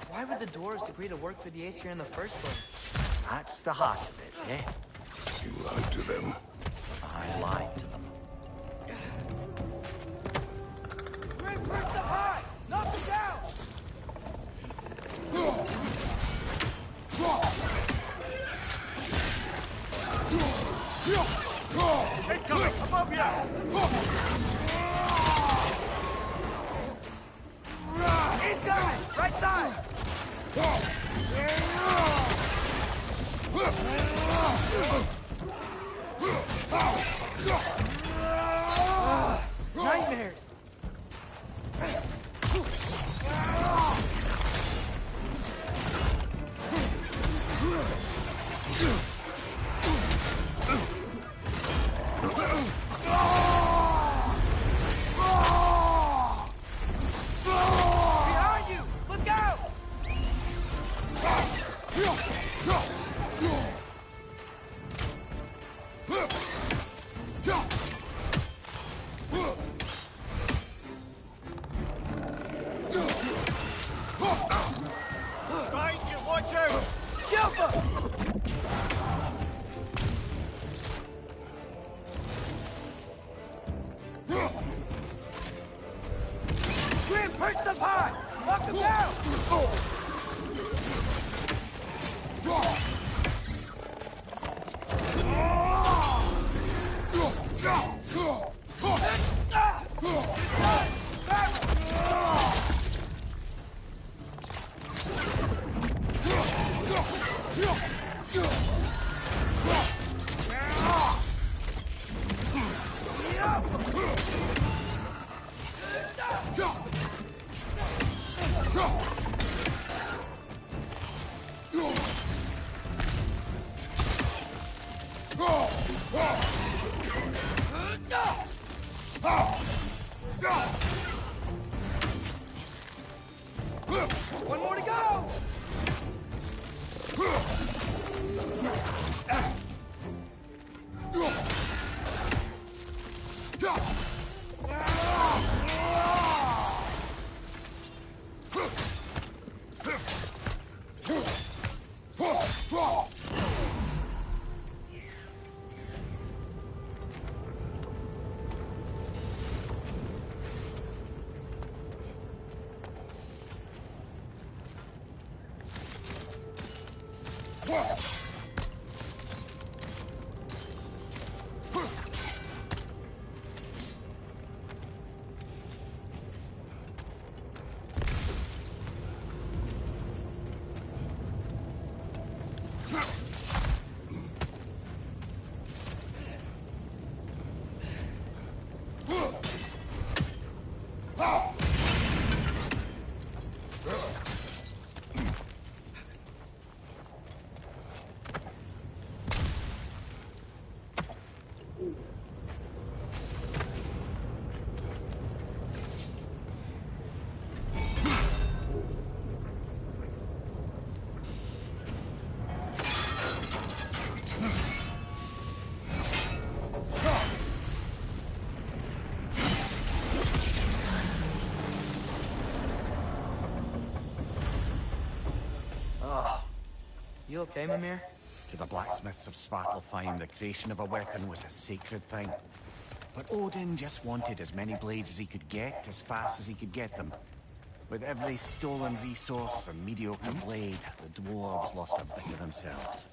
C: Why would the dwarves agree to work for the Aesir in the first place?
E: That's the heart of it, eh?
B: You lied to them.
E: I lied to them.
C: Reinforce up high! Knock them down!
E: Incoming! Above you!
C: Incoming! Right side! Nightmares! Behind you! Look out!
E: Right, you watch out!
C: Gilfa! Grim, perch up high! Knock them down! One more to go! You okay, Mimir?
E: To the blacksmiths of Svartalfheim, the creation of a weapon was a sacred thing. But Odin just wanted as many blades as he could get, as fast as he could get them. With every stolen resource and mediocre blade, the dwarves lost a bit of themselves.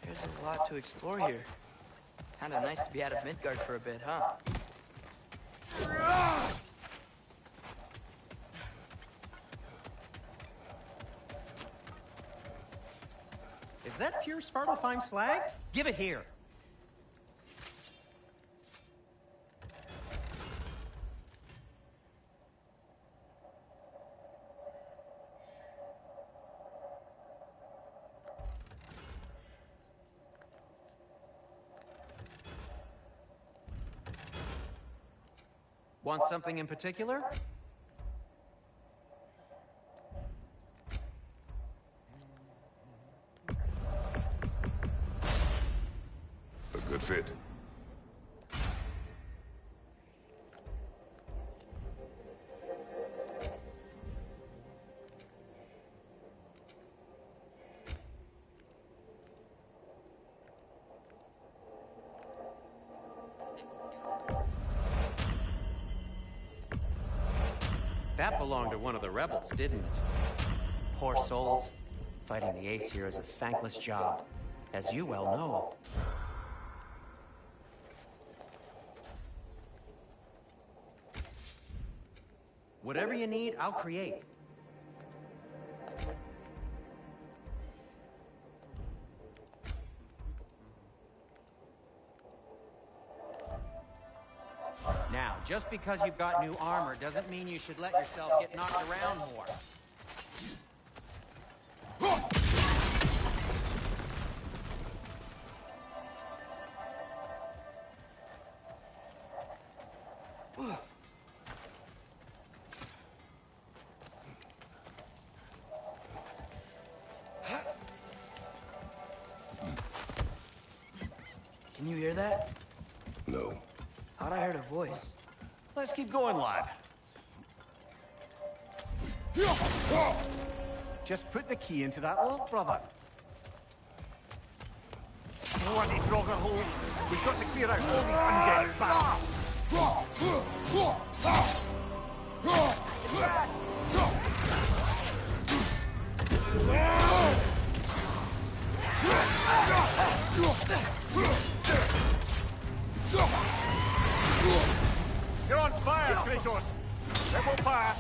C: There's a lot to explore here. Kinda nice to be out of Midgard for a bit, huh?
A: Is that pure Svartalfheim slag? Give it here. Want something in particular?
B: A good fit.
A: That belonged to one of the rebels, didn't it? Poor souls. Fighting the Aesir is a thankless job, as you well know. Whatever you need, I'll create. Now, just because you've got new armor doesn't mean you should let yourself get knocked around more.
C: Can you hear that?
B: No.
C: Thought I heard a voice.
E: Let's keep going, lad. Just put the key into that lock, brother. Bloody Draugr holes. We've got to clear out all these undead bastards. You're on fire, Kratos! It will pass!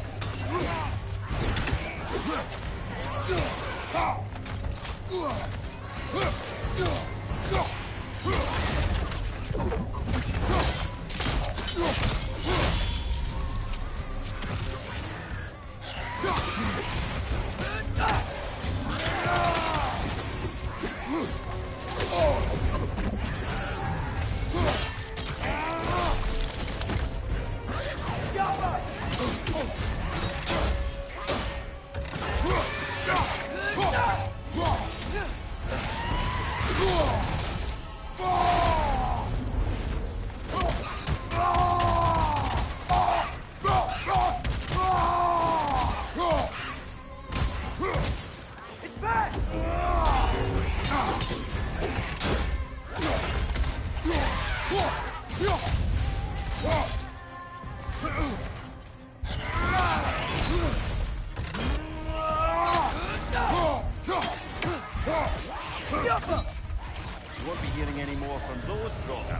E: You won't be hearing any more from those Draugr.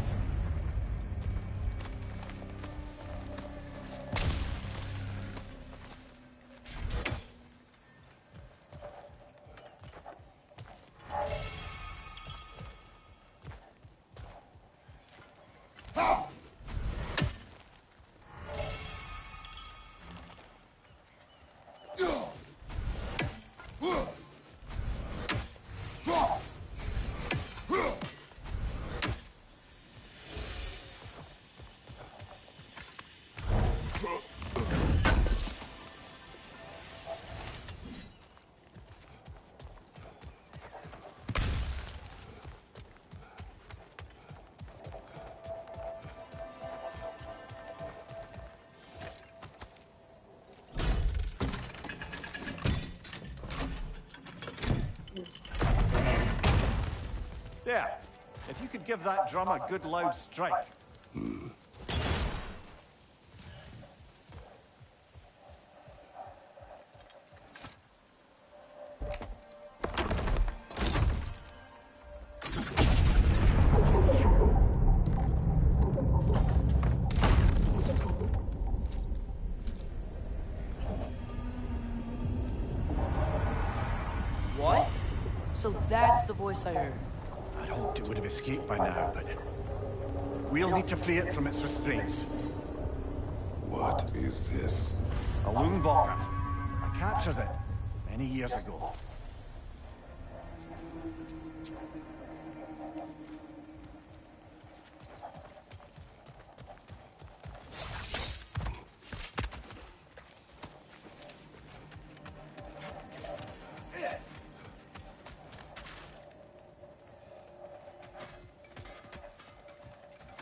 E: you could give that drum a good loud strike.
C: What? So that's the voice I heard.
E: I'd hoped it would have escaped by now, but we'll need to free it from its restraints.
B: What is this?
E: A Lungbocker. I captured it many years ago.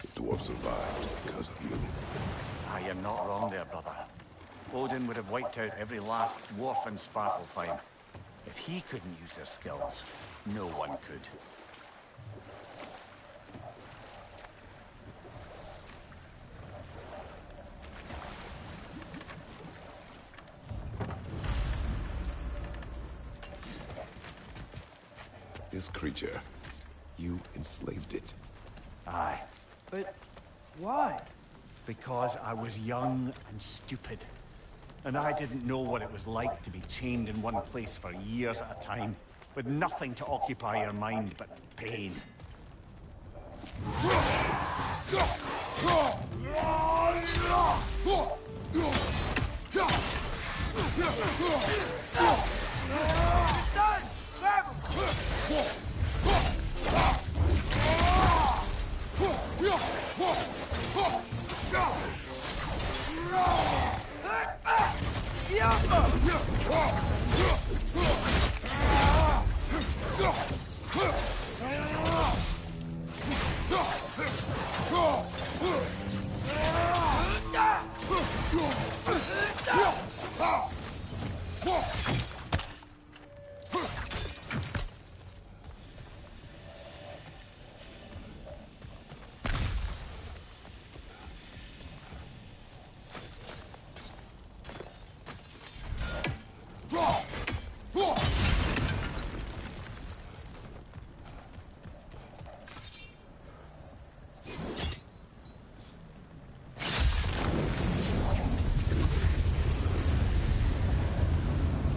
B: The dwarf survived because of you.
E: Ah, you're not wrong there, brother. Odin would have wiped out every last dwarf in Svartalfheim. If he couldn't use their skills, no one could.
B: This creature, you enslaved it.
E: Aye.
C: But why?
E: Because I was young and stupid. And I didn't know what it was like to be chained in one place for years at a time, with nothing to occupy your mind but pain.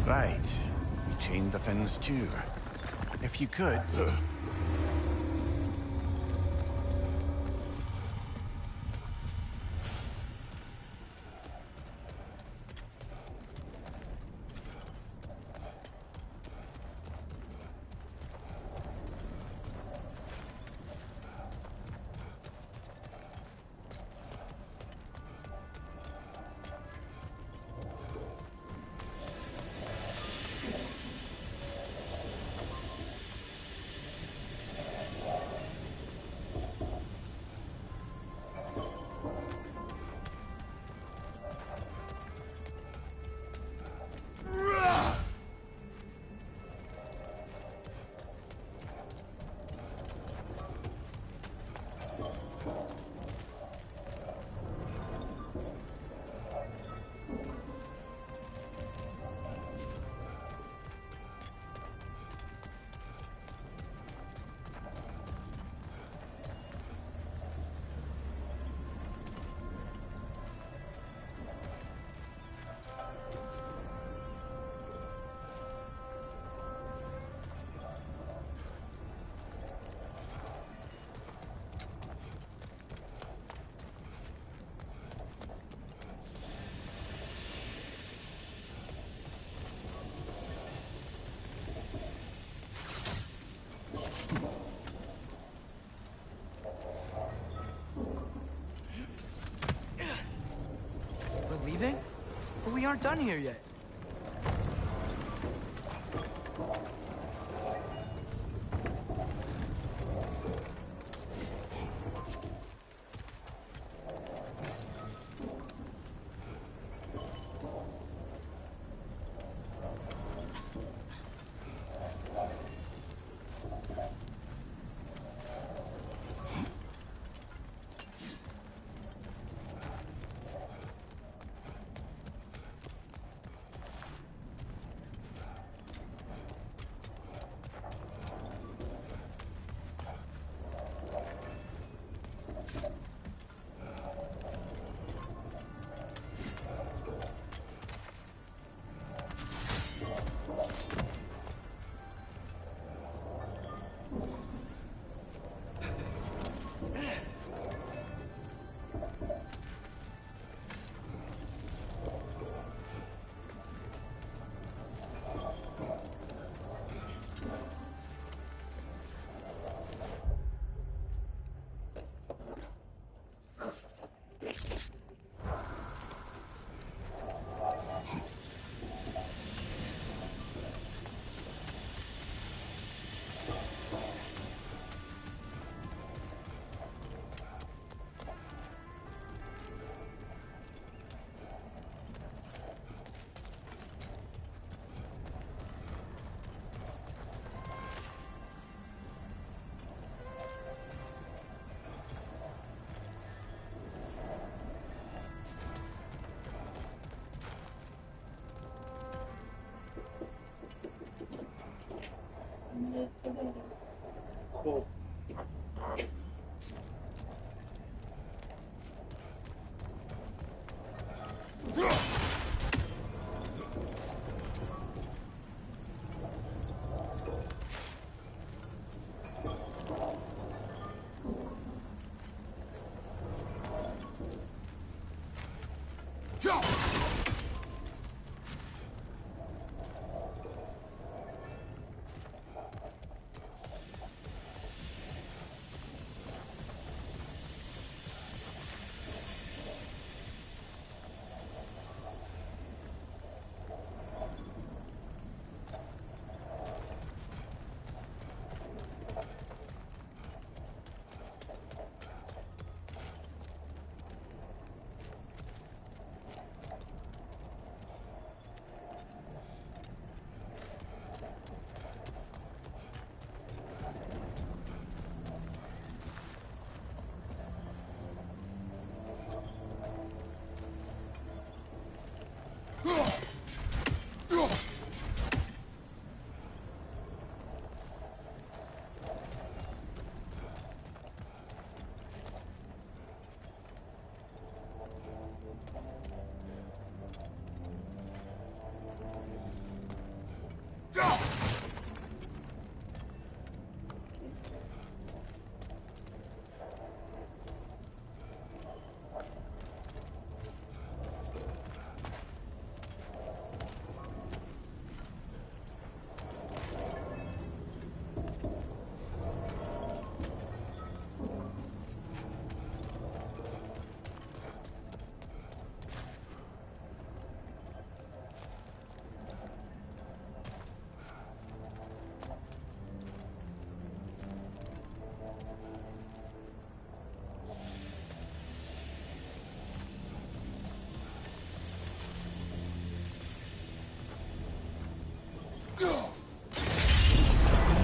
E: Right. You chained the Finns too. If you could...
C: We're leaving? But we aren't done here yet.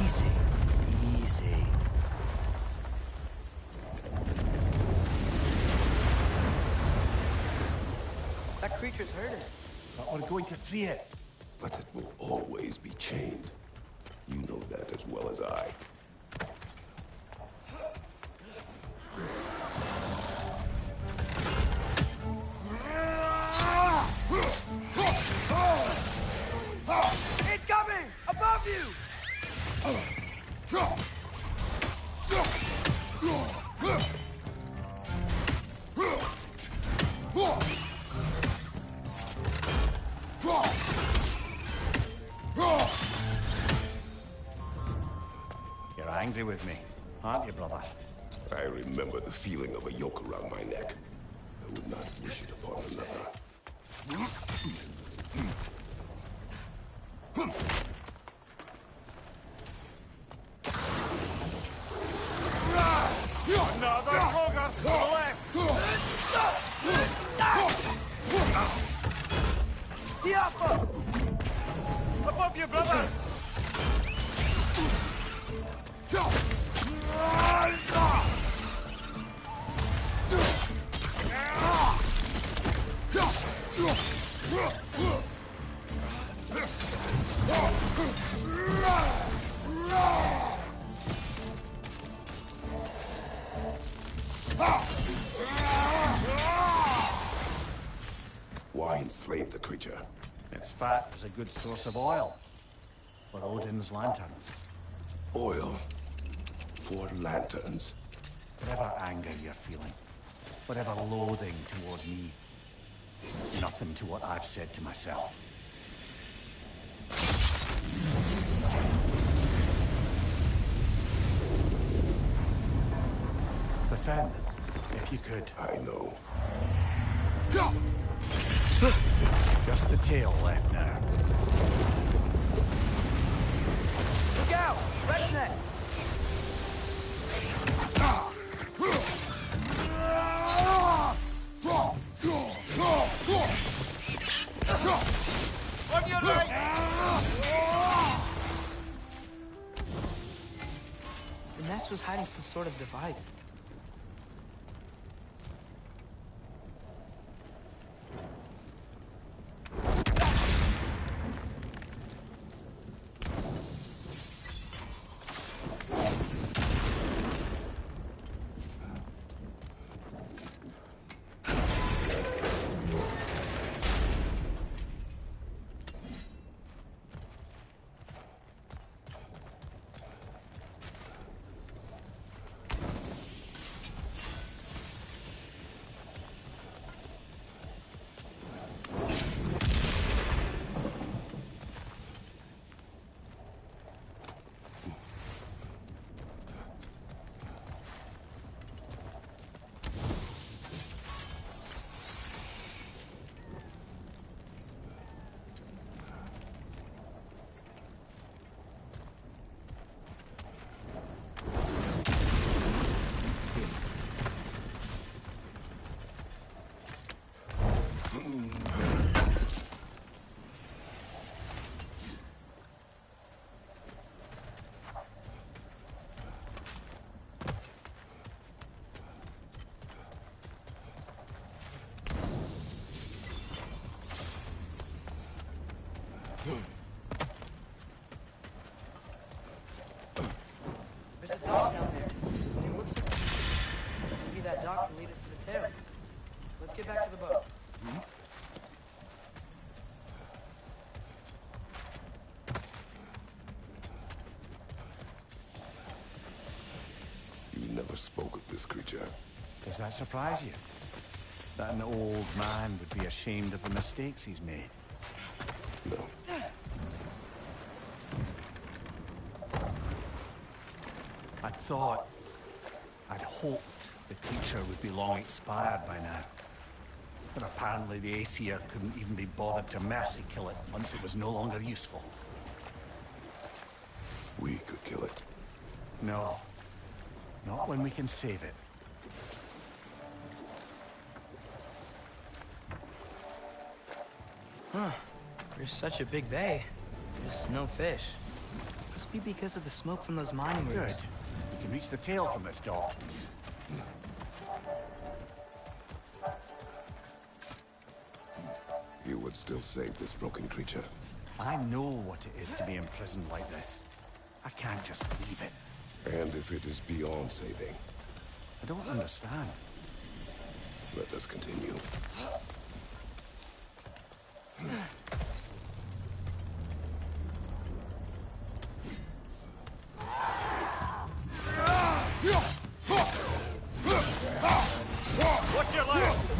A: Easy, easy.
C: That creature's hurt it.
E: But we're going to free it.
B: But it will always be chained. You know that as well as I.
C: Incoming! Above you!
E: You're angry with me, aren't you, brother?
B: I remember the feeling of a yoke around my neck. I would not wish it upon another.
E: Another Kroger to the left!
C: Tiafa!
E: Above you, brother!
B: Why enslave the creature?
E: Its fat is a good source of oil for Odin's lanterns.
B: Oil for lanterns.
E: Whatever anger you're feeling, whatever loathing toward me, nothing to what I've said to myself. Defend, if if you could.
B: I know.
E: Just the tail left now.
C: Look out! Redneck!
D: On your right!
C: The nest was hiding some sort of device. There's a dog down there. It looks like maybe that dog can lead us to the tail. Let's get back to the boat.
B: You never spoke of this creature.
E: Does that surprise you? That an old man would be ashamed of the mistakes he's made?
B: No.
E: I'd hoped the creature would be long expired by now. But apparently the Aesir couldn't even be bothered to mercy kill it once it was no longer useful.
B: We could kill it.
E: No. Not when we can save it.
C: Huh. There's such a big bay. There's no fish. Must be because of the smoke from those mining rigs.
E: Good. We can reach the tail from this dock.
B: You would still save this broken creature.
E: I know what it is to be imprisoned like this. I can't just leave it.
B: And if it is beyond saving,
E: I don't understand.
B: let us continue.
D: Watch your left!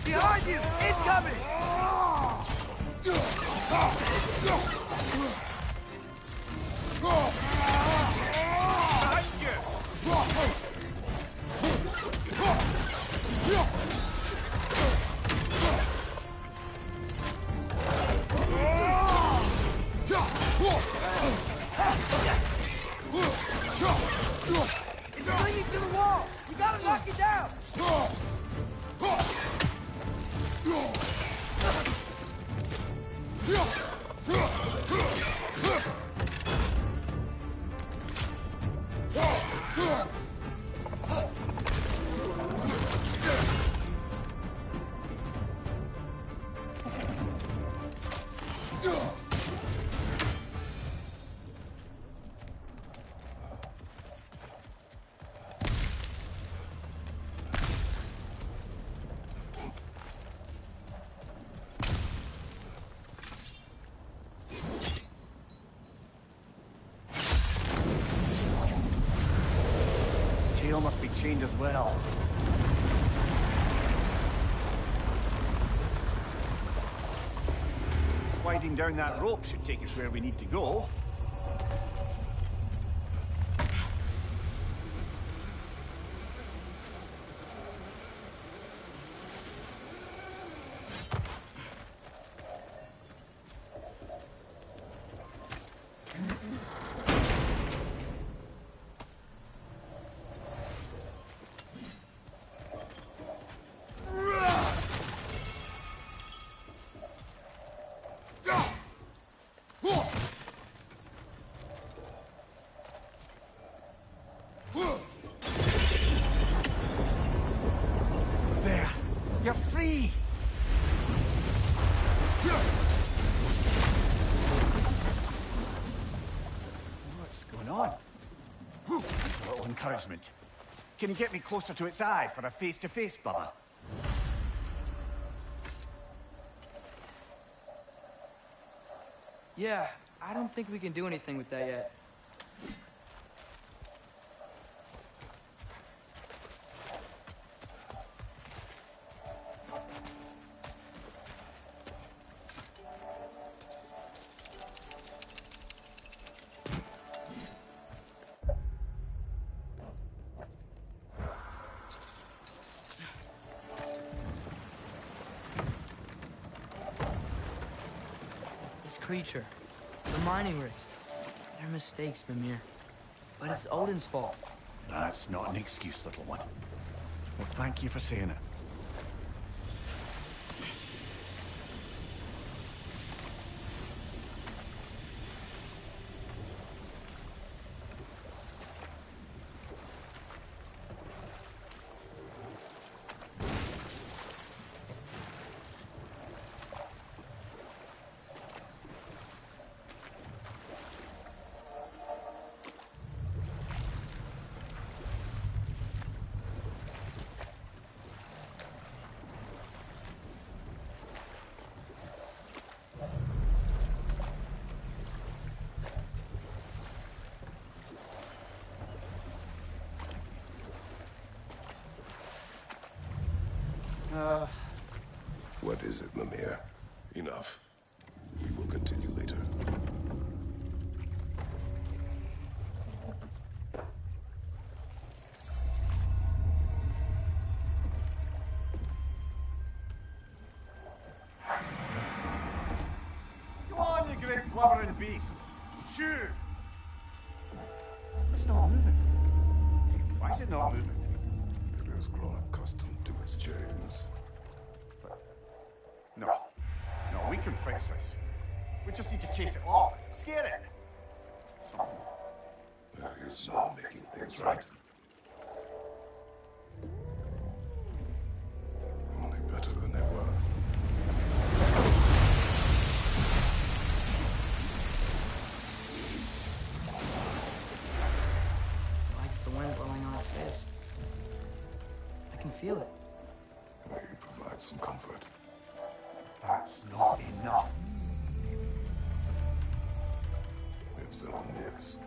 C: Behind you! Incoming!
E: tail must be chained as well. Sliding down that rope should take us where we need to go. There! You're free! What's going on? That's a little encouragement. Can you get me closer to its eye for a face-to-face, brother?
C: Yeah, I don't think we can do anything with that yet. This creature, the mining rigs, they're mistakes, Mimir. But it's Odin's fault.
E: That's not an excuse, little one. Well, thank you for saying it.
B: What is it, Mimir? Enough. We will continue later.
E: Come on, you great blubbering beast! Shoot! It's not moving. Why is it not moving?
B: It has grown accustomed to its chains.
E: No. No, we can fix this. We just need to chase it off. Scare it. Something.
B: There is no making things right. Only better than they were.
C: Likes the wind blowing on its face. I can feel it.
B: May you provide some comfort.
E: That's not enough.
B: It seldom is.